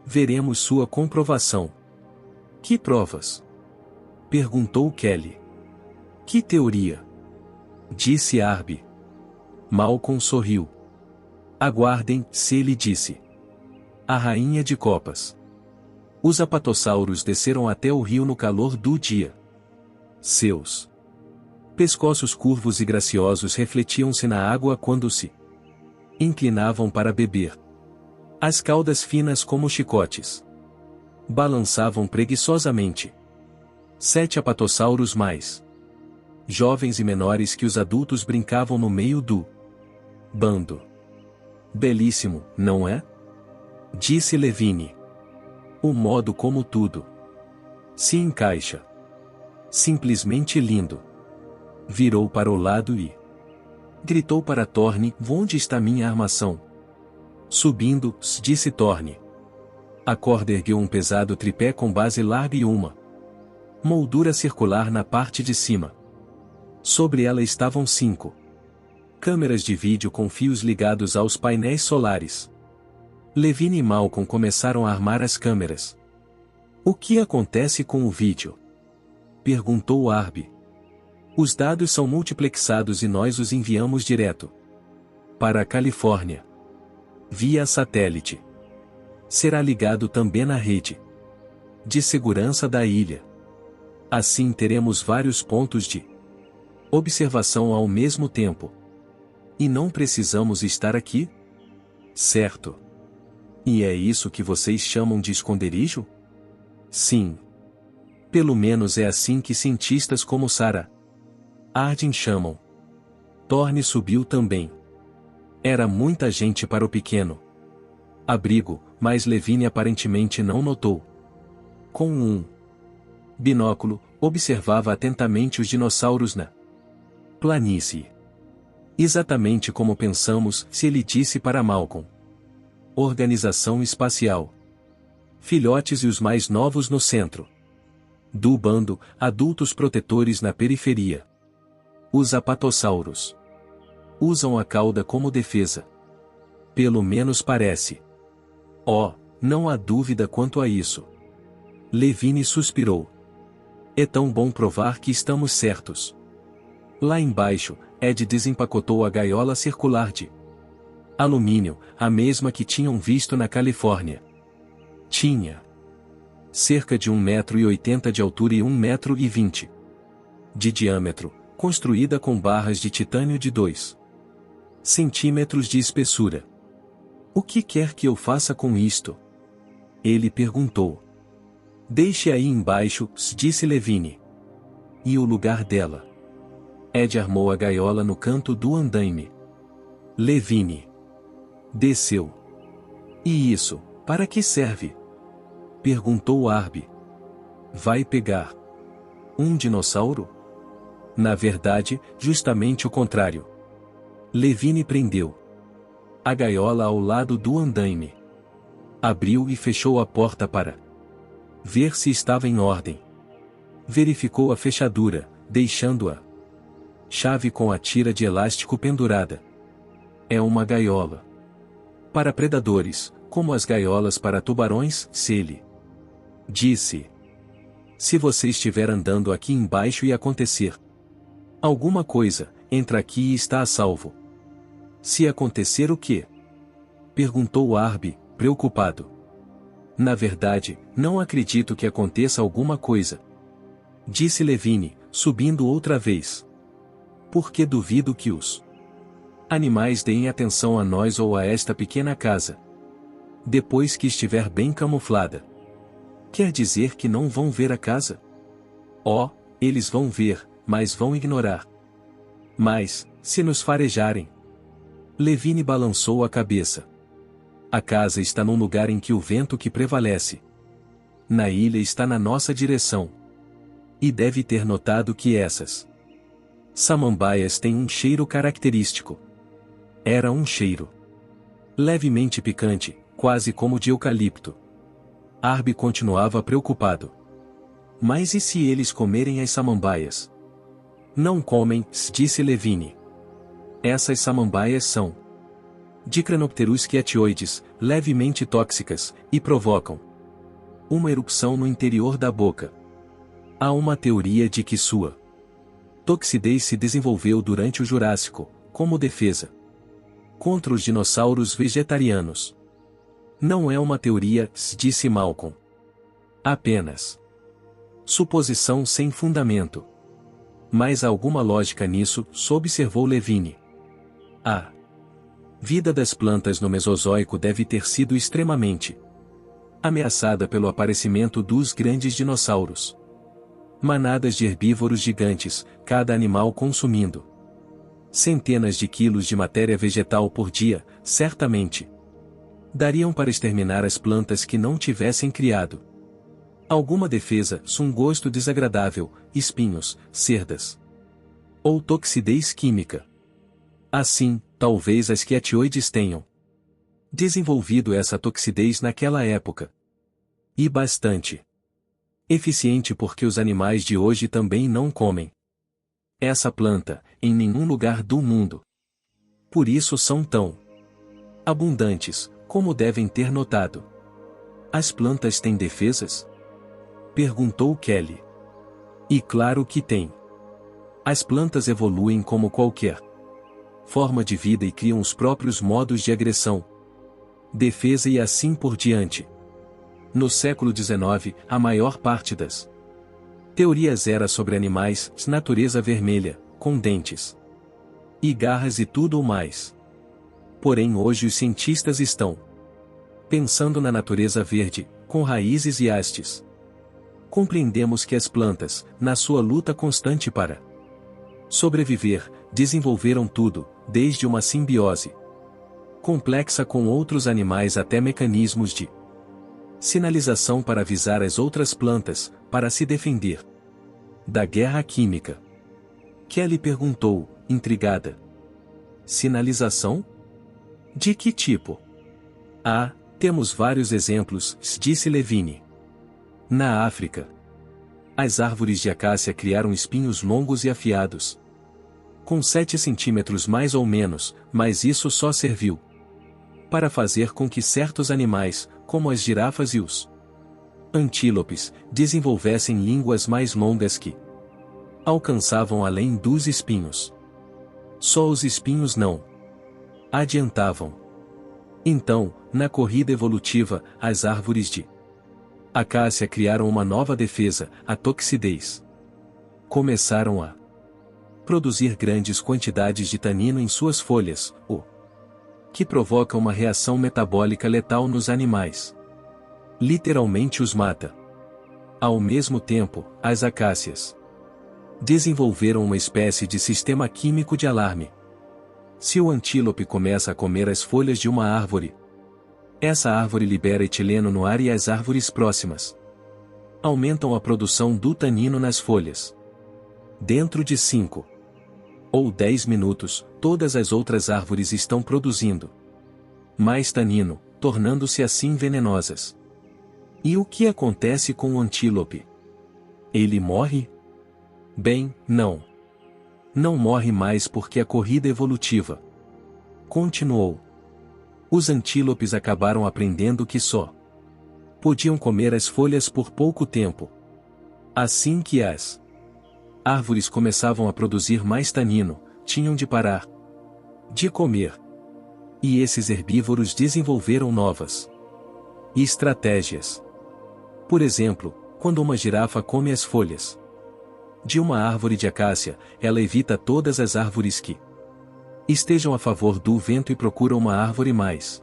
Speaker 1: veremos sua comprovação. Que provas? Perguntou Kelly. Que teoria? Disse Arby. Malcolm sorriu. Aguardem, se ele disse. A rainha de copas. Os apatossauros desceram até o rio no calor do dia. Seus pescoços curvos e graciosos refletiam-se na água quando se inclinavam para beber. As caudas finas como chicotes balançavam preguiçosamente. 7 apatossauros mais jovens e menores que os adultos brincavam no meio do bando. Belíssimo, não é? Disse Levine. O modo como tudo se encaixa. Simplesmente lindo. Virou para o lado e gritou para Thorne: onde está minha armação? Subindo, disse Thorne. A corda ergueu um pesado tripé com base larga e uma moldura circular na parte de cima. Sobre ela estavam 5 câmeras de vídeo com fios ligados aos painéis solares. Levine e Malcolm começaram a armar as câmeras. O que acontece com o vídeo? Perguntou Arby. Os dados são multiplexados e nós os enviamos direto para a Califórnia, via satélite. Será ligado também na rede de segurança da ilha. Assim teremos vários pontos de observação ao mesmo tempo. E não precisamos estar aqui? Certo. E é isso que vocês chamam de esconderijo? Sim. Pelo menos é assim que cientistas como Sarah Harding chamam. Thorne subiu também. Era muita gente para o pequeno abrigo, mas Levine aparentemente não notou. Com um binóculo, observava atentamente os dinossauros na planície. Exatamente como pensamos, se ele disse para Malcolm. Organização espacial. Filhotes e os mais novos no centro do bando, adultos protetores na periferia. Os apatossauros usam a cauda como defesa. Pelo menos parece. Oh, não há dúvida quanto a isso. Levine suspirou. É tão bom provar que estamos certos. Lá embaixo, Ed desempacotou a gaiola circular de alumínio, a mesma que tinham visto na Califórnia. Tinha cerca de 1,80 m de altura e 1,20 m de diâmetro, construída com barras de titânio de 2 centímetros de espessura. O que quer que eu faça com isto? Ele perguntou. Deixe aí embaixo, disse Levine. E o lugar dela? Ed armou a gaiola no canto do andaime. Levine desceu. E isso, para que serve? Perguntou Arby. Vai pegar um dinossauro? Na verdade, justamente o contrário. Levine prendeu a gaiola ao lado do andaime. Abriu e fechou a porta para ver se estava em ordem. Verificou a fechadura, deixando a chave com a tira de elástico pendurada. É uma gaiola para predadores, como as gaiolas para tubarões, se ele disse. Se você estiver andando aqui embaixo e acontecer alguma coisa, entra aqui e está a salvo. Se acontecer o quê? Perguntou Arby, preocupado. Na verdade, não acredito que aconteça alguma coisa. Disse Levine, subindo outra vez. Porque duvido que os animais deem atenção a nós ou a esta pequena casa. Depois que estiver bem camuflada. Quer dizer que não vão ver a casa? Oh, eles vão ver, mas vão ignorar. Mas, se nos farejarem? Levine balançou a cabeça. A casa está num lugar em que o vento que prevalece na ilha está na nossa direção. E deve ter notado que essas samambaias têm um cheiro característico. Era um cheiro levemente picante, quase como de eucalipto. Arby continuava preocupado. Mas e se eles comerem as samambaias? Não comem, disse Levine. Essas samambaias são Dicranopterus quietioides, levemente tóxicas, e provocam uma erupção no interior da boca. Há uma teoria de que sua toxidez se desenvolveu durante o Jurássico, como defesa contra os dinossauros vegetarianos. Não é uma teoria, disse Malcolm. Apenas suposição sem fundamento. Mas há alguma lógica nisso, observou Levine. A vida das plantas no Mesozoico deve ter sido extremamente ameaçada pelo aparecimento dos grandes dinossauros. Manadas de herbívoros gigantes, cada animal consumindo centenas de quilos de matéria vegetal por dia, certamente dariam para exterminar as plantas que não tivessem criado alguma defesa, um gosto desagradável, espinhos, cerdas ou toxidez química. Assim, talvez as quietioides tenham desenvolvido essa toxidez naquela época. E bastante eficiente porque os animais de hoje também não comem essa planta, em nenhum lugar do mundo. Por isso são tão abundantes, como devem ter notado. As plantas têm defesas? Perguntou Kelly. E claro que tem. As plantas evoluem como qualquer forma de vida e criam os próprios modos de agressão, defesa e assim por diante. No século XIX, a maior parte das teorias era sobre animais, natureza vermelha, com dentes e garras e tudo o mais. Porém hoje os cientistas estão pensando na natureza verde, com raízes e hastes. Compreendemos que as plantas, na sua luta constante para sobreviver, desenvolveram tudo, desde uma simbiose complexa com outros animais até mecanismos de sinalização para avisar as outras plantas, para se defender da guerra química. Kelly perguntou, intrigada. Sinalização? De que tipo? Ah, temos vários exemplos, disse Levine. Na África, as árvores de acácia criaram espinhos longos e afiados, com 7 centímetros mais ou menos, mas isso só serviu para fazer com que certos animais, como as girafas e os antílopes, desenvolvessem línguas mais longas que alcançavam além dos espinhos. Só os espinhos não adiantavam. Então, na corrida evolutiva, as árvores de acácia criaram uma nova defesa, a toxidez. Começaram a produzir grandes quantidades de tanino em suas folhas, o que provoca uma reação metabólica letal nos animais. Literalmente os mata. Ao mesmo tempo, as acácias desenvolveram uma espécie de sistema químico de alarme. Se o antílope começa a comer as folhas de uma árvore, essa árvore libera etileno no ar e as árvores próximas aumentam a produção do tanino nas folhas. Dentro de 5 ou 10 minutos, todas as outras árvores estão produzindo mais tanino, tornando-se assim venenosas. E o que acontece com o antílope? Ele morre? Bem, não. Não morre mais porque a corrida evolutiva continuou. Os antílopes acabaram aprendendo que só podiam comer as folhas por pouco tempo. Assim que as árvores começavam a produzir mais tanino, tinham de parar de comer. E esses herbívoros desenvolveram novas estratégias. Por exemplo, quando uma girafa come as folhas de uma árvore de acácia, ela evita todas as árvores que estejam a favor do vento e procura uma árvore mais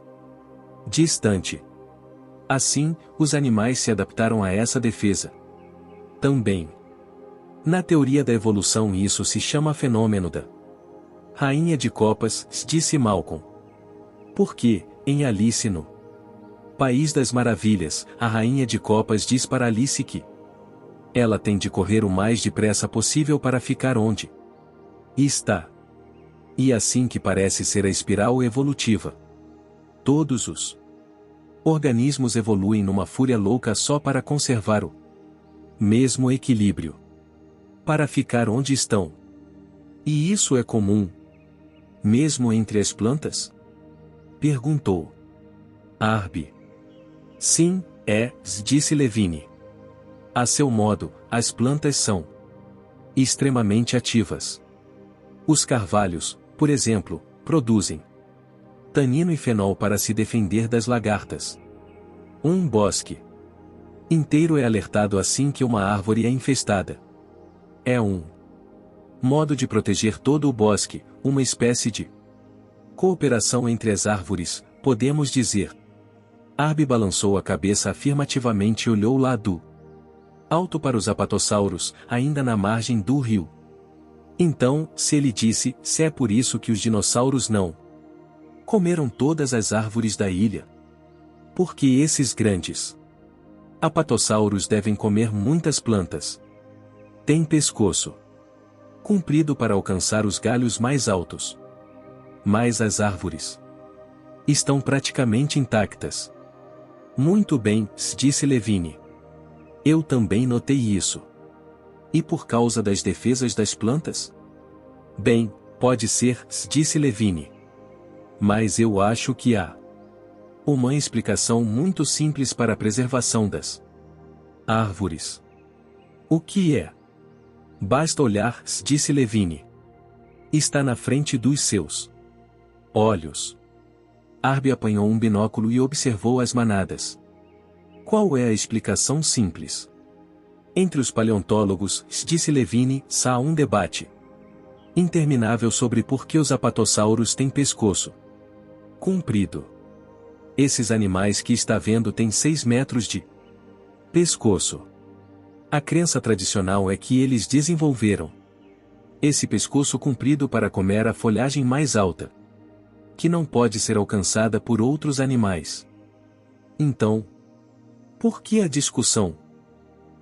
Speaker 1: distante. Assim, os animais se adaptaram a essa defesa. Também, na teoria da evolução, isso se chama fenômeno da rainha de copas, disse Malcolm. Porque, em Alice no País das Maravilhas, a rainha de copas diz para Alice que ela tem de correr o mais depressa possível para ficar onde está. E assim que parece ser a espiral evolutiva. Todos os organismos evoluem numa fúria louca só para conservar o mesmo equilíbrio. Para ficar onde estão. E isso é comum, mesmo entre as plantas? Perguntou Arby. Sim, disse Levine. A seu modo, as plantas são extremamente ativas. Os carvalhos, por exemplo, produzem tanino e fenol para se defender das lagartas. Um bosque inteiro é alertado assim que uma árvore é infestada. É um modo de proteger todo o bosque, uma espécie de cooperação entre as árvores, podemos dizer. Arby balançou a cabeça afirmativamente e olhou lá do alto para os apatossauros, ainda na margem do rio. Então, se ele disse, se é por isso que os dinossauros não comeram todas as árvores da ilha. Porque esses grandes apatossauros devem comer muitas plantas. Tem pescoço comprido para alcançar os galhos mais altos. Mas as árvores estão praticamente intactas. Muito bem, disse Levine. Eu também notei isso. E por causa das defesas das plantas? Bem, pode ser, disse Levine. Mas eu acho que há uma explicação muito simples para a preservação das árvores. O que é? Basta olhar, disse Levine. Está na frente dos seus olhos. Arby apanhou um binóculo e observou as manadas. Qual é a explicação simples? Entre os paleontólogos, disse Levine, há um debate interminável sobre por que os apatossauros têm pescoço comprido. Esses animais que está vendo têm 6 metros de pescoço. A crença tradicional é que eles desenvolveram esse pescoço comprido para comer a folhagem mais alta, que não pode ser alcançada por outros animais. Então, por que a discussão?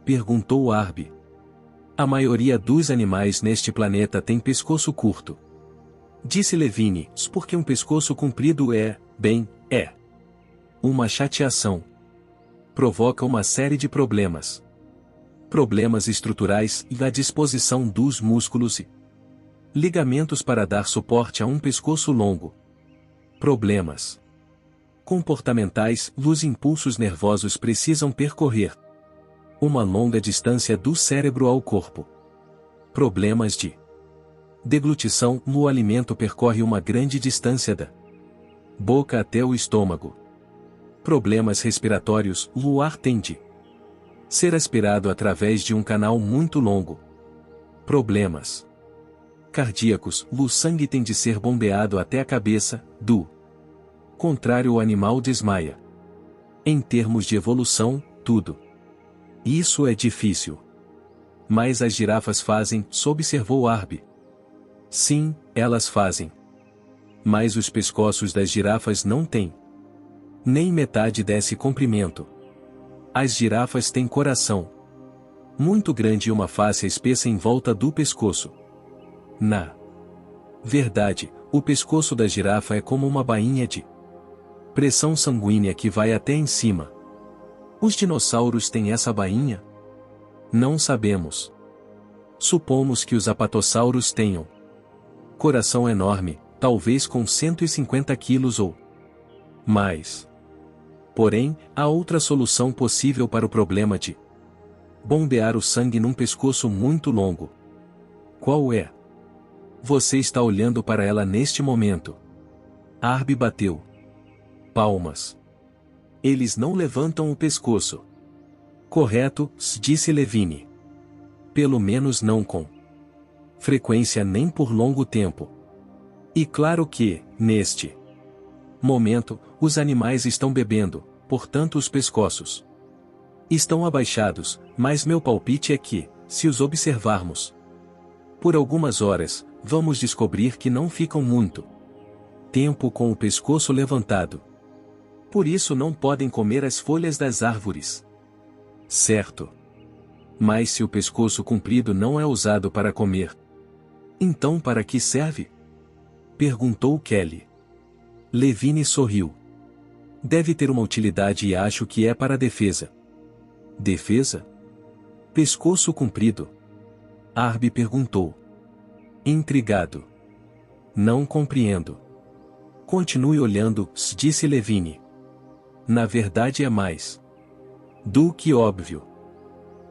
Speaker 1: Perguntou Arby. A maioria dos animais neste planeta tem pescoço curto. Disse Levine, porque um pescoço comprido é uma chateação. Provoca uma série de problemas. Problemas estruturais e a disposição dos músculos e ligamentos para dar suporte a um pescoço longo. Problemas comportamentais, os impulsos nervosos precisam percorrer uma longa distância do cérebro ao corpo. Problemas de deglutição, o alimento percorre uma grande distância da boca até o estômago. Problemas respiratórios, o ar tem de ser aspirado através de um canal muito longo. Problemas cardíacos, o sangue tem de ser bombeado até a cabeça, do contrário o animal desmaia. Em termos de evolução, tudo isso é difícil. Mas as girafas fazem, observou Arby. Sim, elas fazem. Mas os pescoços das girafas não têm nem metade desse comprimento. As girafas têm coração muito grande e uma face espessa em volta do pescoço. Na verdade, o pescoço da girafa é como uma bainha de pressão sanguínea que vai até em cima. Os dinossauros têm essa bainha? Não sabemos. Supomos que os apatossauros tenham coração enorme, talvez com 150 quilos ou mais. Porém, há outra solução possível para o problema de bombear o sangue num pescoço muito longo. Qual é? Você está olhando para ela neste momento. Arby bateu palmas. Eles não levantam o pescoço. Correto, disse Levine. Pelo menos não com frequência nem por longo tempo. E claro que, neste momento, os animais estão bebendo, portanto os pescoços estão abaixados, mas meu palpite é que, se os observarmos por algumas horas, vamos descobrir que não ficam muito tempo com o pescoço levantado. Por isso não podem comer as folhas das árvores. Certo. Mas se o pescoço comprido não é usado para comer, então para que serve? Perguntou Kelly. Levine sorriu. Deve ter uma utilidade e acho que é para a defesa. Defesa? Pescoço comprido? Arby perguntou. Intrigado. Não compreendo. Continue olhando, disse Levine. Na verdade é mais do que óbvio.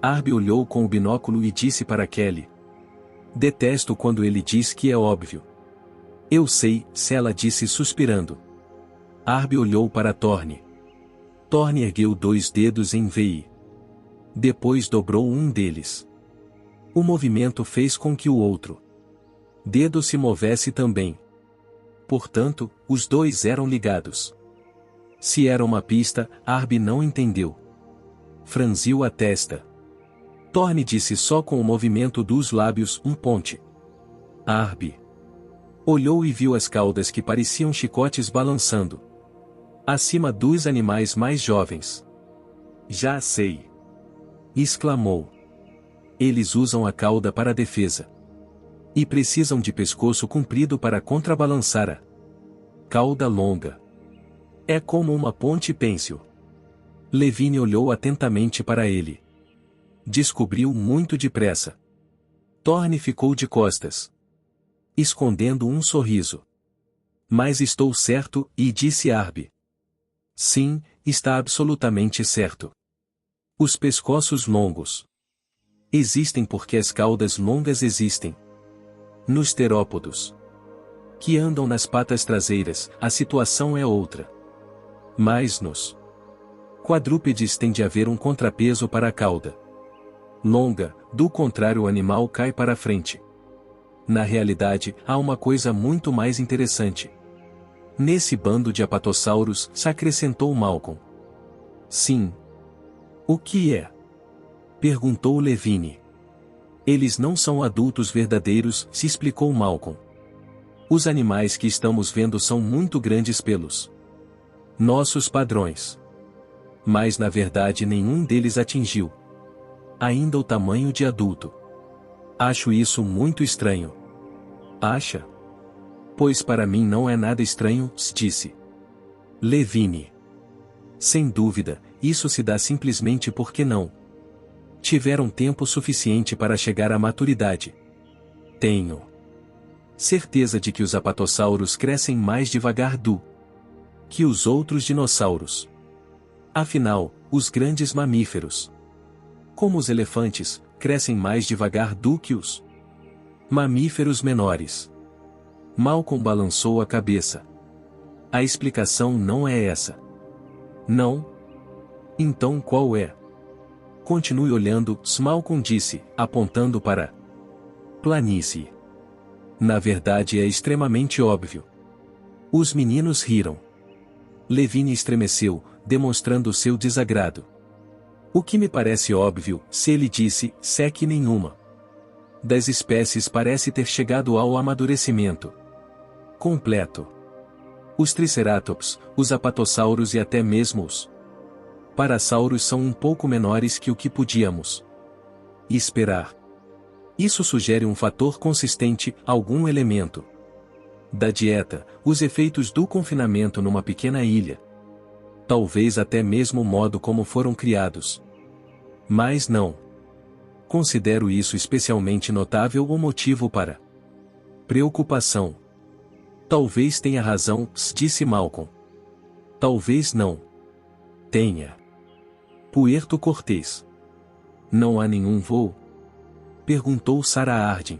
Speaker 1: Arby olhou com o binóculo e disse para Kelly. Detesto quando ele diz que é óbvio. Eu sei, se ela disse suspirando. Arby olhou para Thorne. Thorne ergueu 2 dedos em V. Depois dobrou um deles. O movimento fez com que o outro dedo se movesse também. Portanto, os dois eram ligados. Se era uma pista, Arby não entendeu. Franziu a testa. Thorne disse só com o movimento dos lábios um ponte. Arby olhou e viu as caudas que pareciam chicotes balançando acima dos animais mais jovens. Já sei! Exclamou. Eles usam a cauda para defesa. E precisam de pescoço comprido para contrabalançar a cauda longa. É como uma ponte pêncil. Levine olhou atentamente para ele. Descobriu muito depressa. Thorne ficou de costas, escondendo um sorriso. Mas estou certo, e disse Arby. Sim, está absolutamente certo. Os pescoços longos existem porque as caudas longas existem. Nos terópodos que andam nas patas traseiras, a situação é outra. Mas nos quadrúpedes tem de haver um contrapeso para a cauda longa, do contrário o animal cai para a frente. Na realidade, há uma coisa muito mais interessante. Nesse bando de apatossauros, se acrescentou Malcolm. Sim. O que é? Perguntou Levine. Eles não são adultos verdadeiros, se explicou Malcolm. Os animais que estamos vendo são muito grandes pelos nossos padrões. Mas na verdade nenhum deles atingiu ainda o tamanho de adulto. Acho isso muito estranho. Acha? Pois para mim não é nada estranho, disse Levine. Sem dúvida, isso se dá simplesmente porque não tiveram tempo suficiente para chegar à maturidade. Tenho certeza de que os apatossauros crescem mais devagar do que os outros dinossauros. Afinal, os grandes mamíferos, como os elefantes, crescem mais devagar do que os mamíferos menores. Malcolm balançou a cabeça. A explicação não é essa. Não? Então qual é? Continue olhando, Malcolm disse, apontando para a planície. Na verdade é extremamente óbvio. Os meninos riram. Levine estremeceu, demonstrando seu desagrado. O que me parece óbvio, se ele disse, é que nenhuma das espécies parece ter chegado ao amadurecimento completo. Os triceratops, os apatossauros e até mesmo os parassauros são um pouco menores que o que podíamos esperar. Isso sugere um fator consistente, algum elemento da dieta, os efeitos do confinamento numa pequena ilha. Talvez até mesmo o modo como foram criados. Mas não considero isso especialmente notável ou motivo para preocupação. Talvez tenha razão, disse Malcolm. Talvez não tenha. Puerto Cortês. Não há nenhum voo? Perguntou Sarah Harding.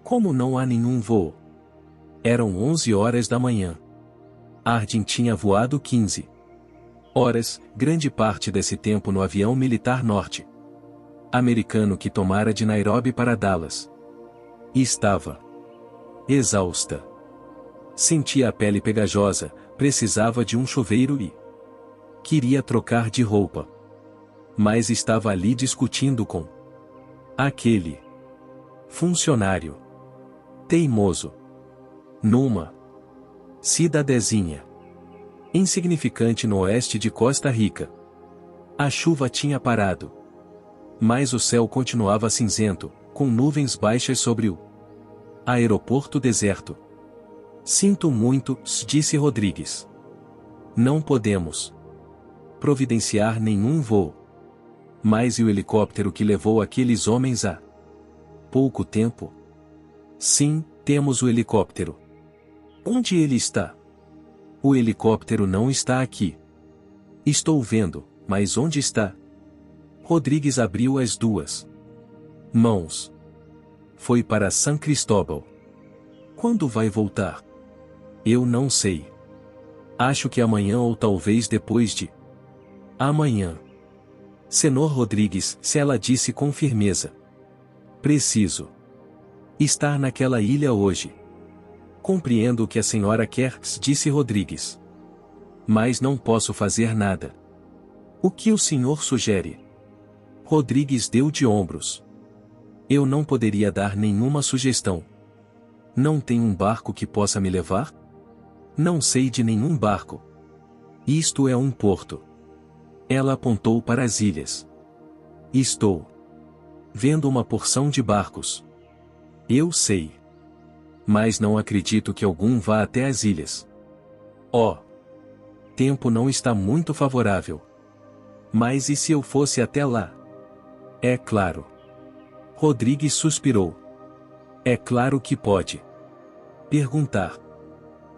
Speaker 1: Como não há nenhum voo? Eram 11 horas da manhã. Harding tinha voado 15 horas, grande parte desse tempo no avião militar norte-americano que tomara de Nairobi para Dallas. E estava exausta. Sentia a pele pegajosa, precisava de um chuveiro e queria trocar de roupa. Mas estava ali discutindo com aquele funcionário teimoso numa cidadezinha insignificante no oeste de Costa Rica. A chuva tinha parado. Mas o céu continuava cinzento, com nuvens baixas sobre o aeroporto deserto. Sinto muito, disse Rodrigues. Não podemos providenciar nenhum voo. Mas e o helicóptero que levou aqueles homens há pouco tempo? Sim, temos o helicóptero. Onde ele está? O helicóptero não está aqui. Estou vendo, mas onde está? Rodrigues abriu as duas mãos. Foi para San Cristóbal. Quando vai voltar? Eu não sei. Acho que amanhã ou talvez depois de amanhã. Senhor Rodrigues, se ela disse com firmeza. Preciso estar naquela ilha hoje. Compreendo o que a senhora quer, disse Rodrigues. Mas não posso fazer nada. O que o senhor sugere? Rodrigues deu de ombros. Eu não poderia dar nenhuma sugestão. Não tem um barco que possa me levar? Não sei de nenhum barco. Isto é um porto. Ela apontou para as ilhas. Estou vendo uma porção de barcos. Eu sei. Mas não acredito que algum vá até as ilhas. Oh! Tempo não está muito favorável. Mas e se eu fosse até lá? É claro. Rodrigues suspirou. É claro que pode perguntar.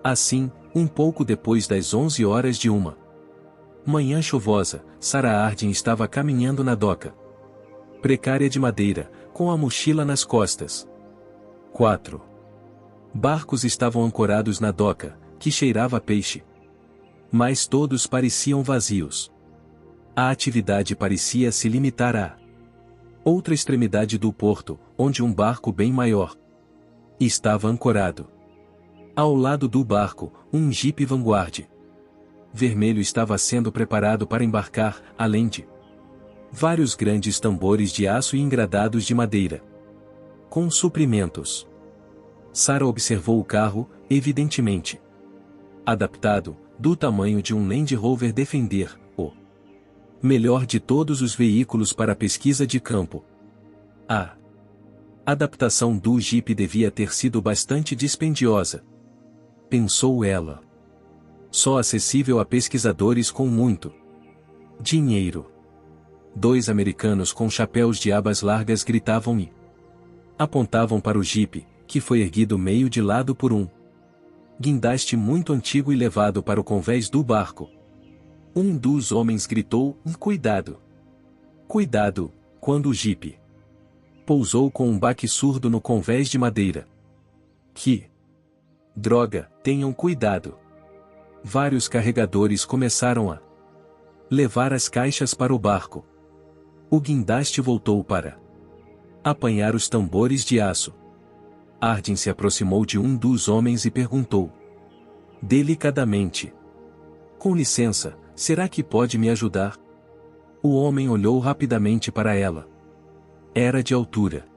Speaker 1: Assim, um pouco depois das 11 horas de uma manhã chuvosa, Sarah Harding estava caminhando na doca precária de madeira, com a mochila nas costas. 4 barcos estavam ancorados na doca, que cheirava a peixe. Mas todos pareciam vazios. A atividade parecia se limitar à outra extremidade do porto, onde um barco bem maior estava ancorado. Ao lado do barco, um jipe Vanguard vermelho estava sendo preparado para embarcar, além de vários grandes tambores de aço e engradados de madeira com suprimentos. Sarah observou o carro, evidentemente adaptado, do tamanho de um Land Rover Defender, o melhor de todos os veículos para a pesquisa de campo. A adaptação do Jeep devia ter sido bastante dispendiosa, pensou ela. Só acessível a pesquisadores com muito dinheiro. 2 americanos com chapéus de abas largas gritavam e apontavam para o Jeep, que foi erguido meio de lado por um guindaste muito antigo e levado para o convés do barco. Um dos homens gritou, cuidado! Cuidado, quando o Jeep pousou com um baque surdo no convés de madeira. Que droga, tenham cuidado! Vários carregadores começaram a levar as caixas para o barco. O guindaste voltou para apanhar os tambores de aço. Harding se aproximou de um dos homens e perguntou delicadamente: com licença, será que pode me ajudar? O homem olhou rapidamente para ela. Era de altura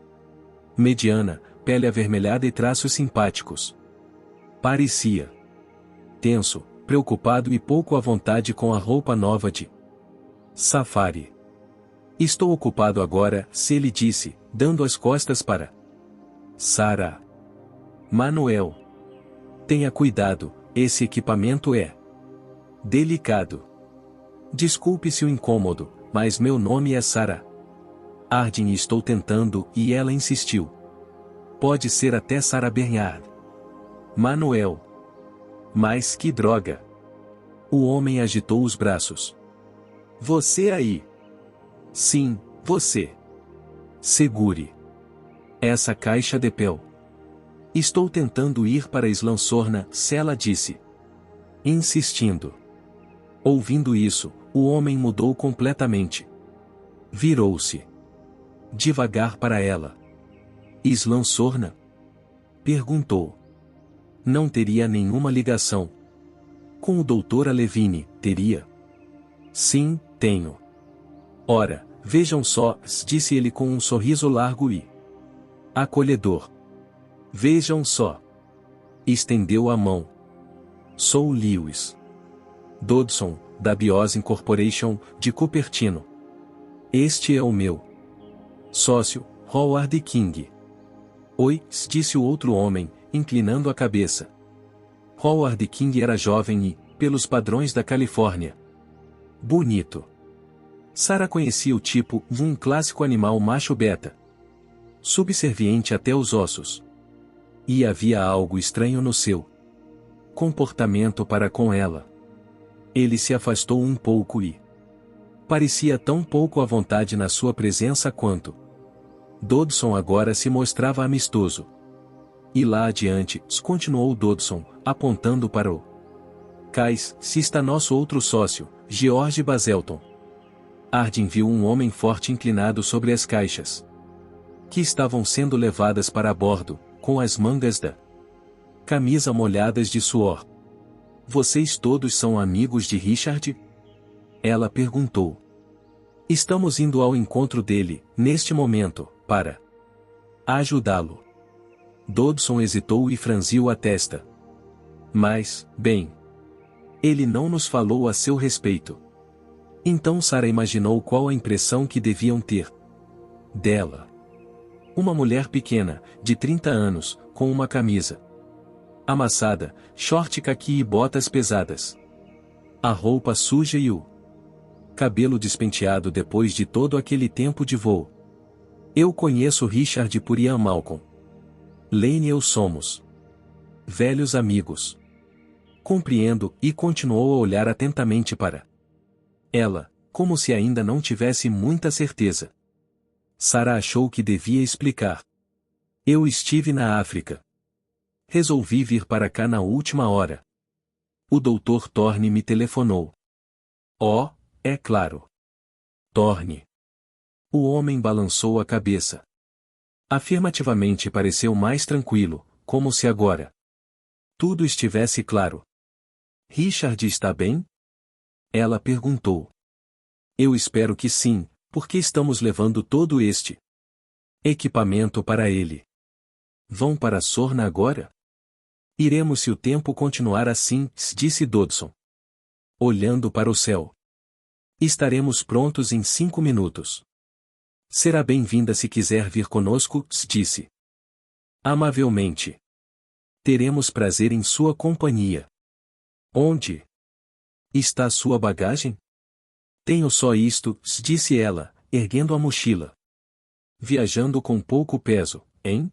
Speaker 1: mediana, pele avermelhada e traços simpáticos. Parecia tenso, preocupado e pouco à vontade com a roupa nova de safari. Estou ocupado agora, se ele disse, dando as costas para Sarah. Manuel. Tenha cuidado, esse equipamento é delicado. Desculpe-se o incômodo, mas meu nome é Sarah Harding e estou tentando, e ela insistiu. Pode ser até Sarah Bernard. Manuel. Mas que droga! O homem agitou os braços. Você aí. Sim, você. Segure essa caixa de pel. Estou tentando ir para Slansorna, Sela disse, insistindo. Ouvindo isso, o homem mudou completamente. Virou-se devagar para ela. Slansorna? Perguntou. Não teria nenhuma ligação com o Dr. Alevine, teria? Sim, tenho. Ora, vejam só, disse ele com um sorriso largo e acolhedor. Vejam só. Estendeu a mão. Sou Lewis Dodson, da Biose Incorporation, de Cupertino. Este é o meu sócio, Howard King. Oi, disse o outro homem, inclinando a cabeça. Howard King era jovem e, pelos padrões da Califórnia, bonito. Sarah conhecia o tipo, um clássico animal macho beta, subserviente até os ossos. E havia algo estranho no seu comportamento para com ela. Ele se afastou um pouco e parecia tão pouco à vontade na sua presença quanto Dodson agora se mostrava amistoso. E lá adiante, continuou Dodson, apontando para o cais, se está nosso outro sócio, George Baselton. Arden viu um homem forte inclinado sobre as caixas, que estavam sendo levadas para bordo, com as mangas da camisa molhadas de suor. Vocês todos são amigos de Richard? Ela perguntou. Estamos indo ao encontro dele, neste momento, para ajudá-lo. Dodson hesitou e franziu a testa. Mas, bem, ele não nos falou a seu respeito. Então Sarah imaginou qual a impressão que deviam ter dela. Uma mulher pequena, de 30 anos, com uma camisa amassada, short caqui e botas pesadas. A roupa suja e o cabelo despenteado depois de todo aquele tempo de voo. Eu conheço Richard por Ian Malcolm. Lane e eu somos velhos amigos. Compreendo, e continuou a olhar atentamente para ela, como se ainda não tivesse muita certeza. Sarah achou que devia explicar. Eu estive na África. Resolvi vir para cá na última hora. O Dr. Thorne me telefonou. Oh, é claro. Thorne. O homem balançou a cabeça. Afirmativamente pareceu mais tranquilo, como se agora tudo estivesse claro. Richard está bem? Ela perguntou. Eu espero que sim, porque estamos levando todo este equipamento para ele. Vão para Sorna agora? Iremos se o tempo continuar assim, disse Dodson, olhando para o céu. Estaremos prontos em 5 minutos. Será bem-vinda se quiser vir conosco, disse. Amavelmente. Teremos prazer em sua companhia. Onde está sua bagagem? Tenho só isto, disse ela, erguendo a mochila. Viajando com pouco peso, hein?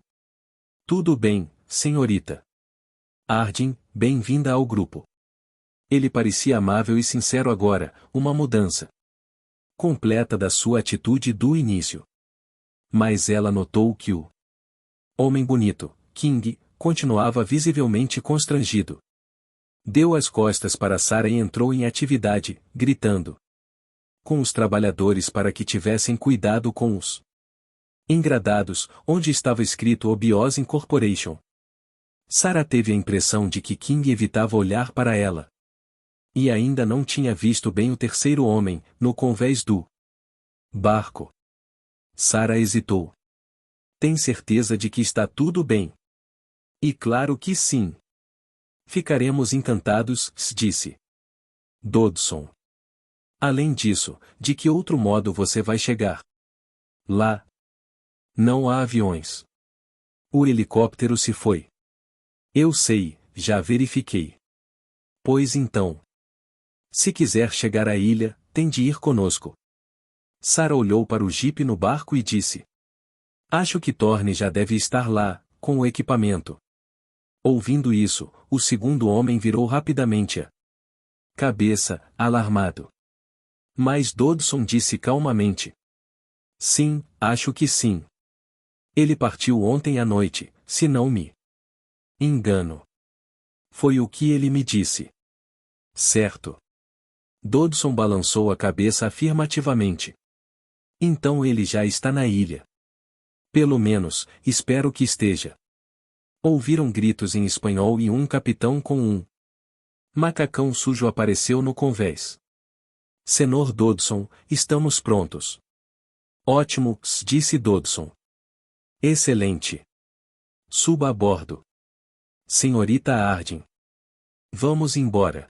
Speaker 1: Tudo bem, senhorita. Arden, bem-vinda ao grupo. Ele parecia amável e sincero agora, uma mudança completa da sua atitude do início. Mas ela notou que o homem bonito, King, continuava visivelmente constrangido. Deu as costas para Sarah e entrou em atividade, gritando com os trabalhadores para que tivessem cuidado com os engradados, onde estava escrito Obiose Incorporation. Sarah teve a impressão de que King evitava olhar para ela. E ainda não tinha visto bem o terceiro homem, no convés do barco. Sarah hesitou. Tem certeza de que está tudo bem? E claro que sim. Ficaremos encantados, disse Dodson. Além disso, de que outro modo você vai chegar lá? Não há aviões. O helicóptero se foi. Eu sei, já verifiquei. Pois então. Se quiser chegar à ilha, tem de ir conosco. Sarah olhou para o jipe no barco e disse. Acho que Thorne já deve estar lá, com o equipamento. Ouvindo isso, o segundo homem virou rapidamente a cabeça, alarmado. Mas Dodson disse calmamente. Sim, acho que sim. Ele partiu ontem à noite, se não me engano. Foi o que ele me disse. Certo. Dodson balançou a cabeça afirmativamente. Então ele já está na ilha. Pelo menos, espero que esteja. Ouviram gritos em espanhol e um capitão com um macacão sujo apareceu no convés. Senhor Dodson, estamos prontos. Ótimo, disse Dodson. Excelente. Suba a bordo. Senhorita Arden. Vamos embora.